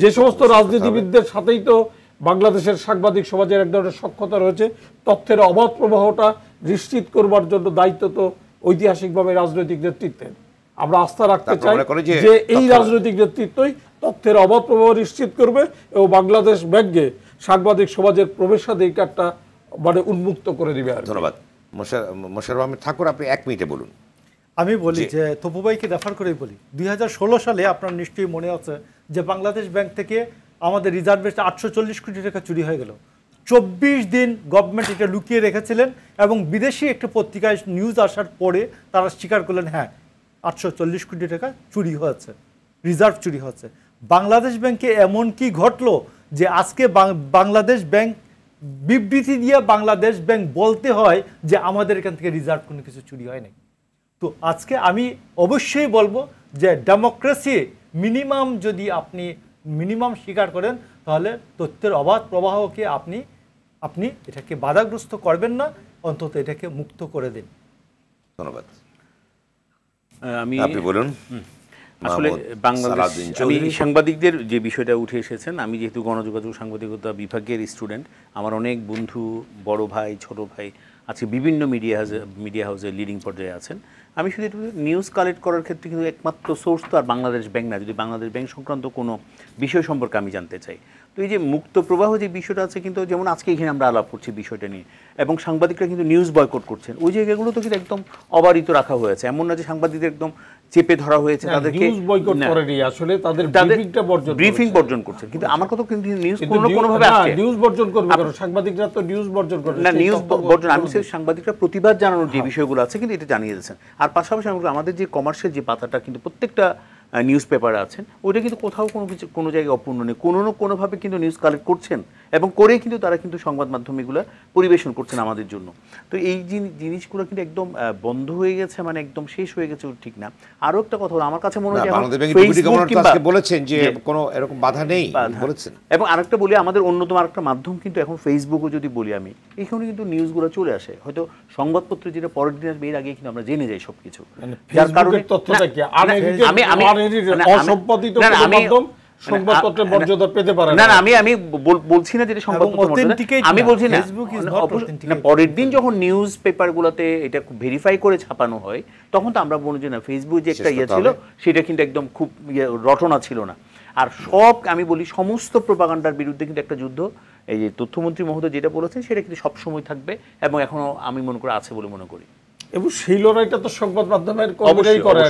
যে সমস্ত রাজনীতিবিদদের সাথেই তো বাংলাদেশের সাংবাদিক সমাজের এক ধরনের সক্ষতা রয়েছে, তথ্যের অবাধ প্রবাহটা নিশ্চিত করবার জন্য দায়িত্ব তো ঐতিহাসিকভাবে রাজনৈতিক নেতৃত্বের। আমরা আস্থা রাখতে চাই যে এই রাজনৈতিক নেতৃত্বই তথ্যের অবাধ প্রবাহ নিশ্চিত করবে এবং বাংলাদেশ ব্যাংকে সাংবাদিক সমাজের প্রবেশাধিকারটা মানে উন্মুক্ত করে দিবে। ধন্যবাদ। মোশাররফ আহমেদ ঠাকুর, আপনি 1 মিনিটে বলুন। আমি বলি যে তপু ভাইকে রেফার করেই বলি, 2016 সালে আপনার নিশ্চয়ই মনে আছে যে বাংলাদেশ ব্যাংক থেকে আমাদের রিজার্ভে 840 কোটি টাকা চুরি হয়ে গেল। 24 দিন গভর্নমেন্ট এটা লুকিয়ে রেখেছিলেন এবং বিদেশি একটা পত্রিকায় নিউজ আসার পরে তারা স্বীকার করলেন হ্যাঁ 840 কোটি টাকা চুরি হয়েছে, রিজার্ভ চুরি হয়েছে। বাংলাদেশ ব্যাংকে এমন কি ঘটলো যে আজকে বাংলাদেশ ব্যাংক বিবৃতি দিয়ে বাংলাদেশ ব্যাংক বলতে হয় যে আমাদের এখান থেকে রিজার্ভ কোনো কিছু চুরি হয় নাই। তো আজকে আমি অবশ্যই বলবো যে ডেমোক্রেসি মিনিমাম যদি আপনি মিনিমাম স্বীকার করেন তাহলে তথ্যের অবাধ প্রবাহকে আপনি এটাকে বাধাগ্রস্ত করবেন না, অন্তত এটাকে মুক্ত করে দিন। ধন্যবাদ। আপনি বলুন। আসলে বাংলাদেশ সাংবাদিকদের যে বিষয়টা উঠে এসেছেন, আমি যেহেতু গণযোগাযোগ সাংবাদিকতা বিভাগের স্টুডেন্ট, আমার অনেক বন্ধু, বড় ভাই, ছোট ভাই আজকে বিভিন্ন মিডিয়া হাউসে লিডিং পর্যায়ে আছেন। আমি শুধু একটু নিউজ কালেক্ট করার ক্ষেত্রে কিন্তু একমাত্র সোর্স তো আর বাংলাদেশ ব্যাংক না। যদি বাংলাদেশ ব্যাংক সংক্রান্ত কোনো বিষয় সম্পর্কে আমি জানতে চাই, তো এই যে মুক্ত প্রবাহ যে বিষয়টা আছে, কিন্তু যেমন আজকে এখানে আমরা আলাপ করছি বিষয়টা নিয়ে, এবং সাংবাদিকরা কিন্তু নিউজ বয়কট করছেন, ওই জায়গাগুলো তো কিন্তু একদম অবারিত রাখা হয়েছে। এমন না যে সাংবাদিকদের একদম চেপে ধরা হয়েছে, তাদেরকে নিউজ বয়কট করেনি, আসলে তাদের ব্রিফিং বর্জন করছে। কিন্তু আমার কথা কিন্তু নিউজ কোনোভাবে আসছে, নিউজ বর্জন করবে কারণ সাংবাদিকরা তো নিউজ বর্জন করে না, নিউজ বর্জন আমি সাংবাদিকরা প্রতিবাদ জানানোর যে বিষয়গুলো আছে কিন্তু এটা জানিয়ে দিয়েছেন। আর পাশাপাশি আমাদের যে কমার্শিয়াল যে পাতাটা কিন্তু প্রত্যেকটা নিউজ পেপারে আছেন, ওইটা কিন্তু কোথাও কোনো জায়গায় অপূর্ণ নেই, কোনোভাবে কিন্তু নিউজ কালেক্ট করছেন এবং করেই কিন্তু তারা কিন্তু সংবাদ মাধ্যম এগুলো পরিবেশন করছেন আমাদের জন্য। তো এই জিনিসগুলো কিন্তু একদম বন্ধ হয়ে গেছে, মানে একদম শেষ হয়ে গেছে, ঠিক না। আরো একটা কথা হলো, আমার কাছে মনে হয় বলেছেন যে কোনো এরকম বাধা নেই বলেছেন। এবং আরেকটা বলি, আমাদের অন্যতম আরেকটা মাধ্যম কিন্তু এখন ফেসবুকও যদি বলি আমি, এখানে কিন্তু নিউজগুলো চলে আসে, হয়তো সংবাদপত্র যেটা পরের দিন আসবে এর আগে কিন্তু আমরা জেনে যাই সবকিছু। যার কারণে তথ্যটা কি অসম্পাদিত মাধ্যম সংবাদপত্রের মর্যাদা পেতে পারে না। না, আমি বলছি না যেটা সংবাদপত্র মর্যাদা, আমি বলছি না পরের দিন যখন নিউজ পেপারগুলোতে এটা ভেরিফাই করে ছাপানো হয়, তখন তো আমরা বলি যে না, ফেসবুক যে একটা ইয়ে ছিল সেটা কিন্তু একদম খুব রটনা ছিল না। আর আমি বলি সমস্ত প্রোপাগান্ডার বিরুদ্ধে কিন্তু একটা যুদ্ধ, এই যে তথ্যমন্ত্রী মহোদয় যেটা বলেছেন সেটা কিন্তু সবসময় থাকবে এবং এখনো আমি মনে করি আছে বলে মনে করি। এবং সেই লড়াইটা তো সংবাদ মাধ্যমের কর্মীরাই করে,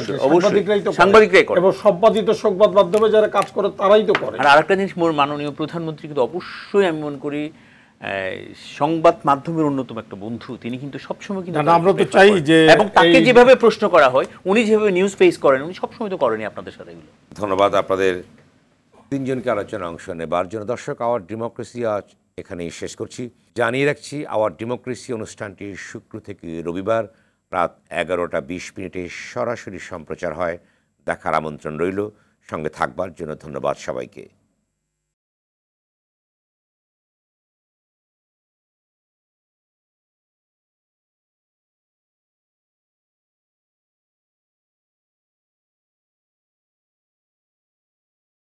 সাংবাদিকরাই করে, এবং সম্পাদিত সংবাদ মাধ্যমে যারা কাজ করে তারাই তো করে। আর আরেকটা জিনিস, মাননীয় প্রধানমন্ত্রী কিন্তু অবশ্যই আমি মনে করি সংবাদ মাধ্যমের অন্যতম একটা বন্ধু, তিনি কিন্তু সবসময় কিন্তু আমরা তো চাই যে, এবং তাকে যেভাবে প্রশ্ন করা হয়, উনি যেভাবে নিউজ পেশ করেন, উনি সবসময় তো করেনি আপনাদের সাথে এগুলো। ধন্যবাদ আপনাদের তিনজনকে আলোচনা অংশ নেবার জন্য। দর্শক, আওয়ার ডেমোক্রেসি আজ এখানেই শেষ করছি। জানিয়ে রাখছি, আওয়ার ডেমোক্রেসি অনুষ্ঠানটি শুক্র থেকে রবিবার রাত 11টা 20 মিনিটে সরাসরি সম্প্রচার হয়। দেখার আমন্ত্রণ রইল। সঙ্গে থাকবার জন্য ধন্যবাদ সবাইকে।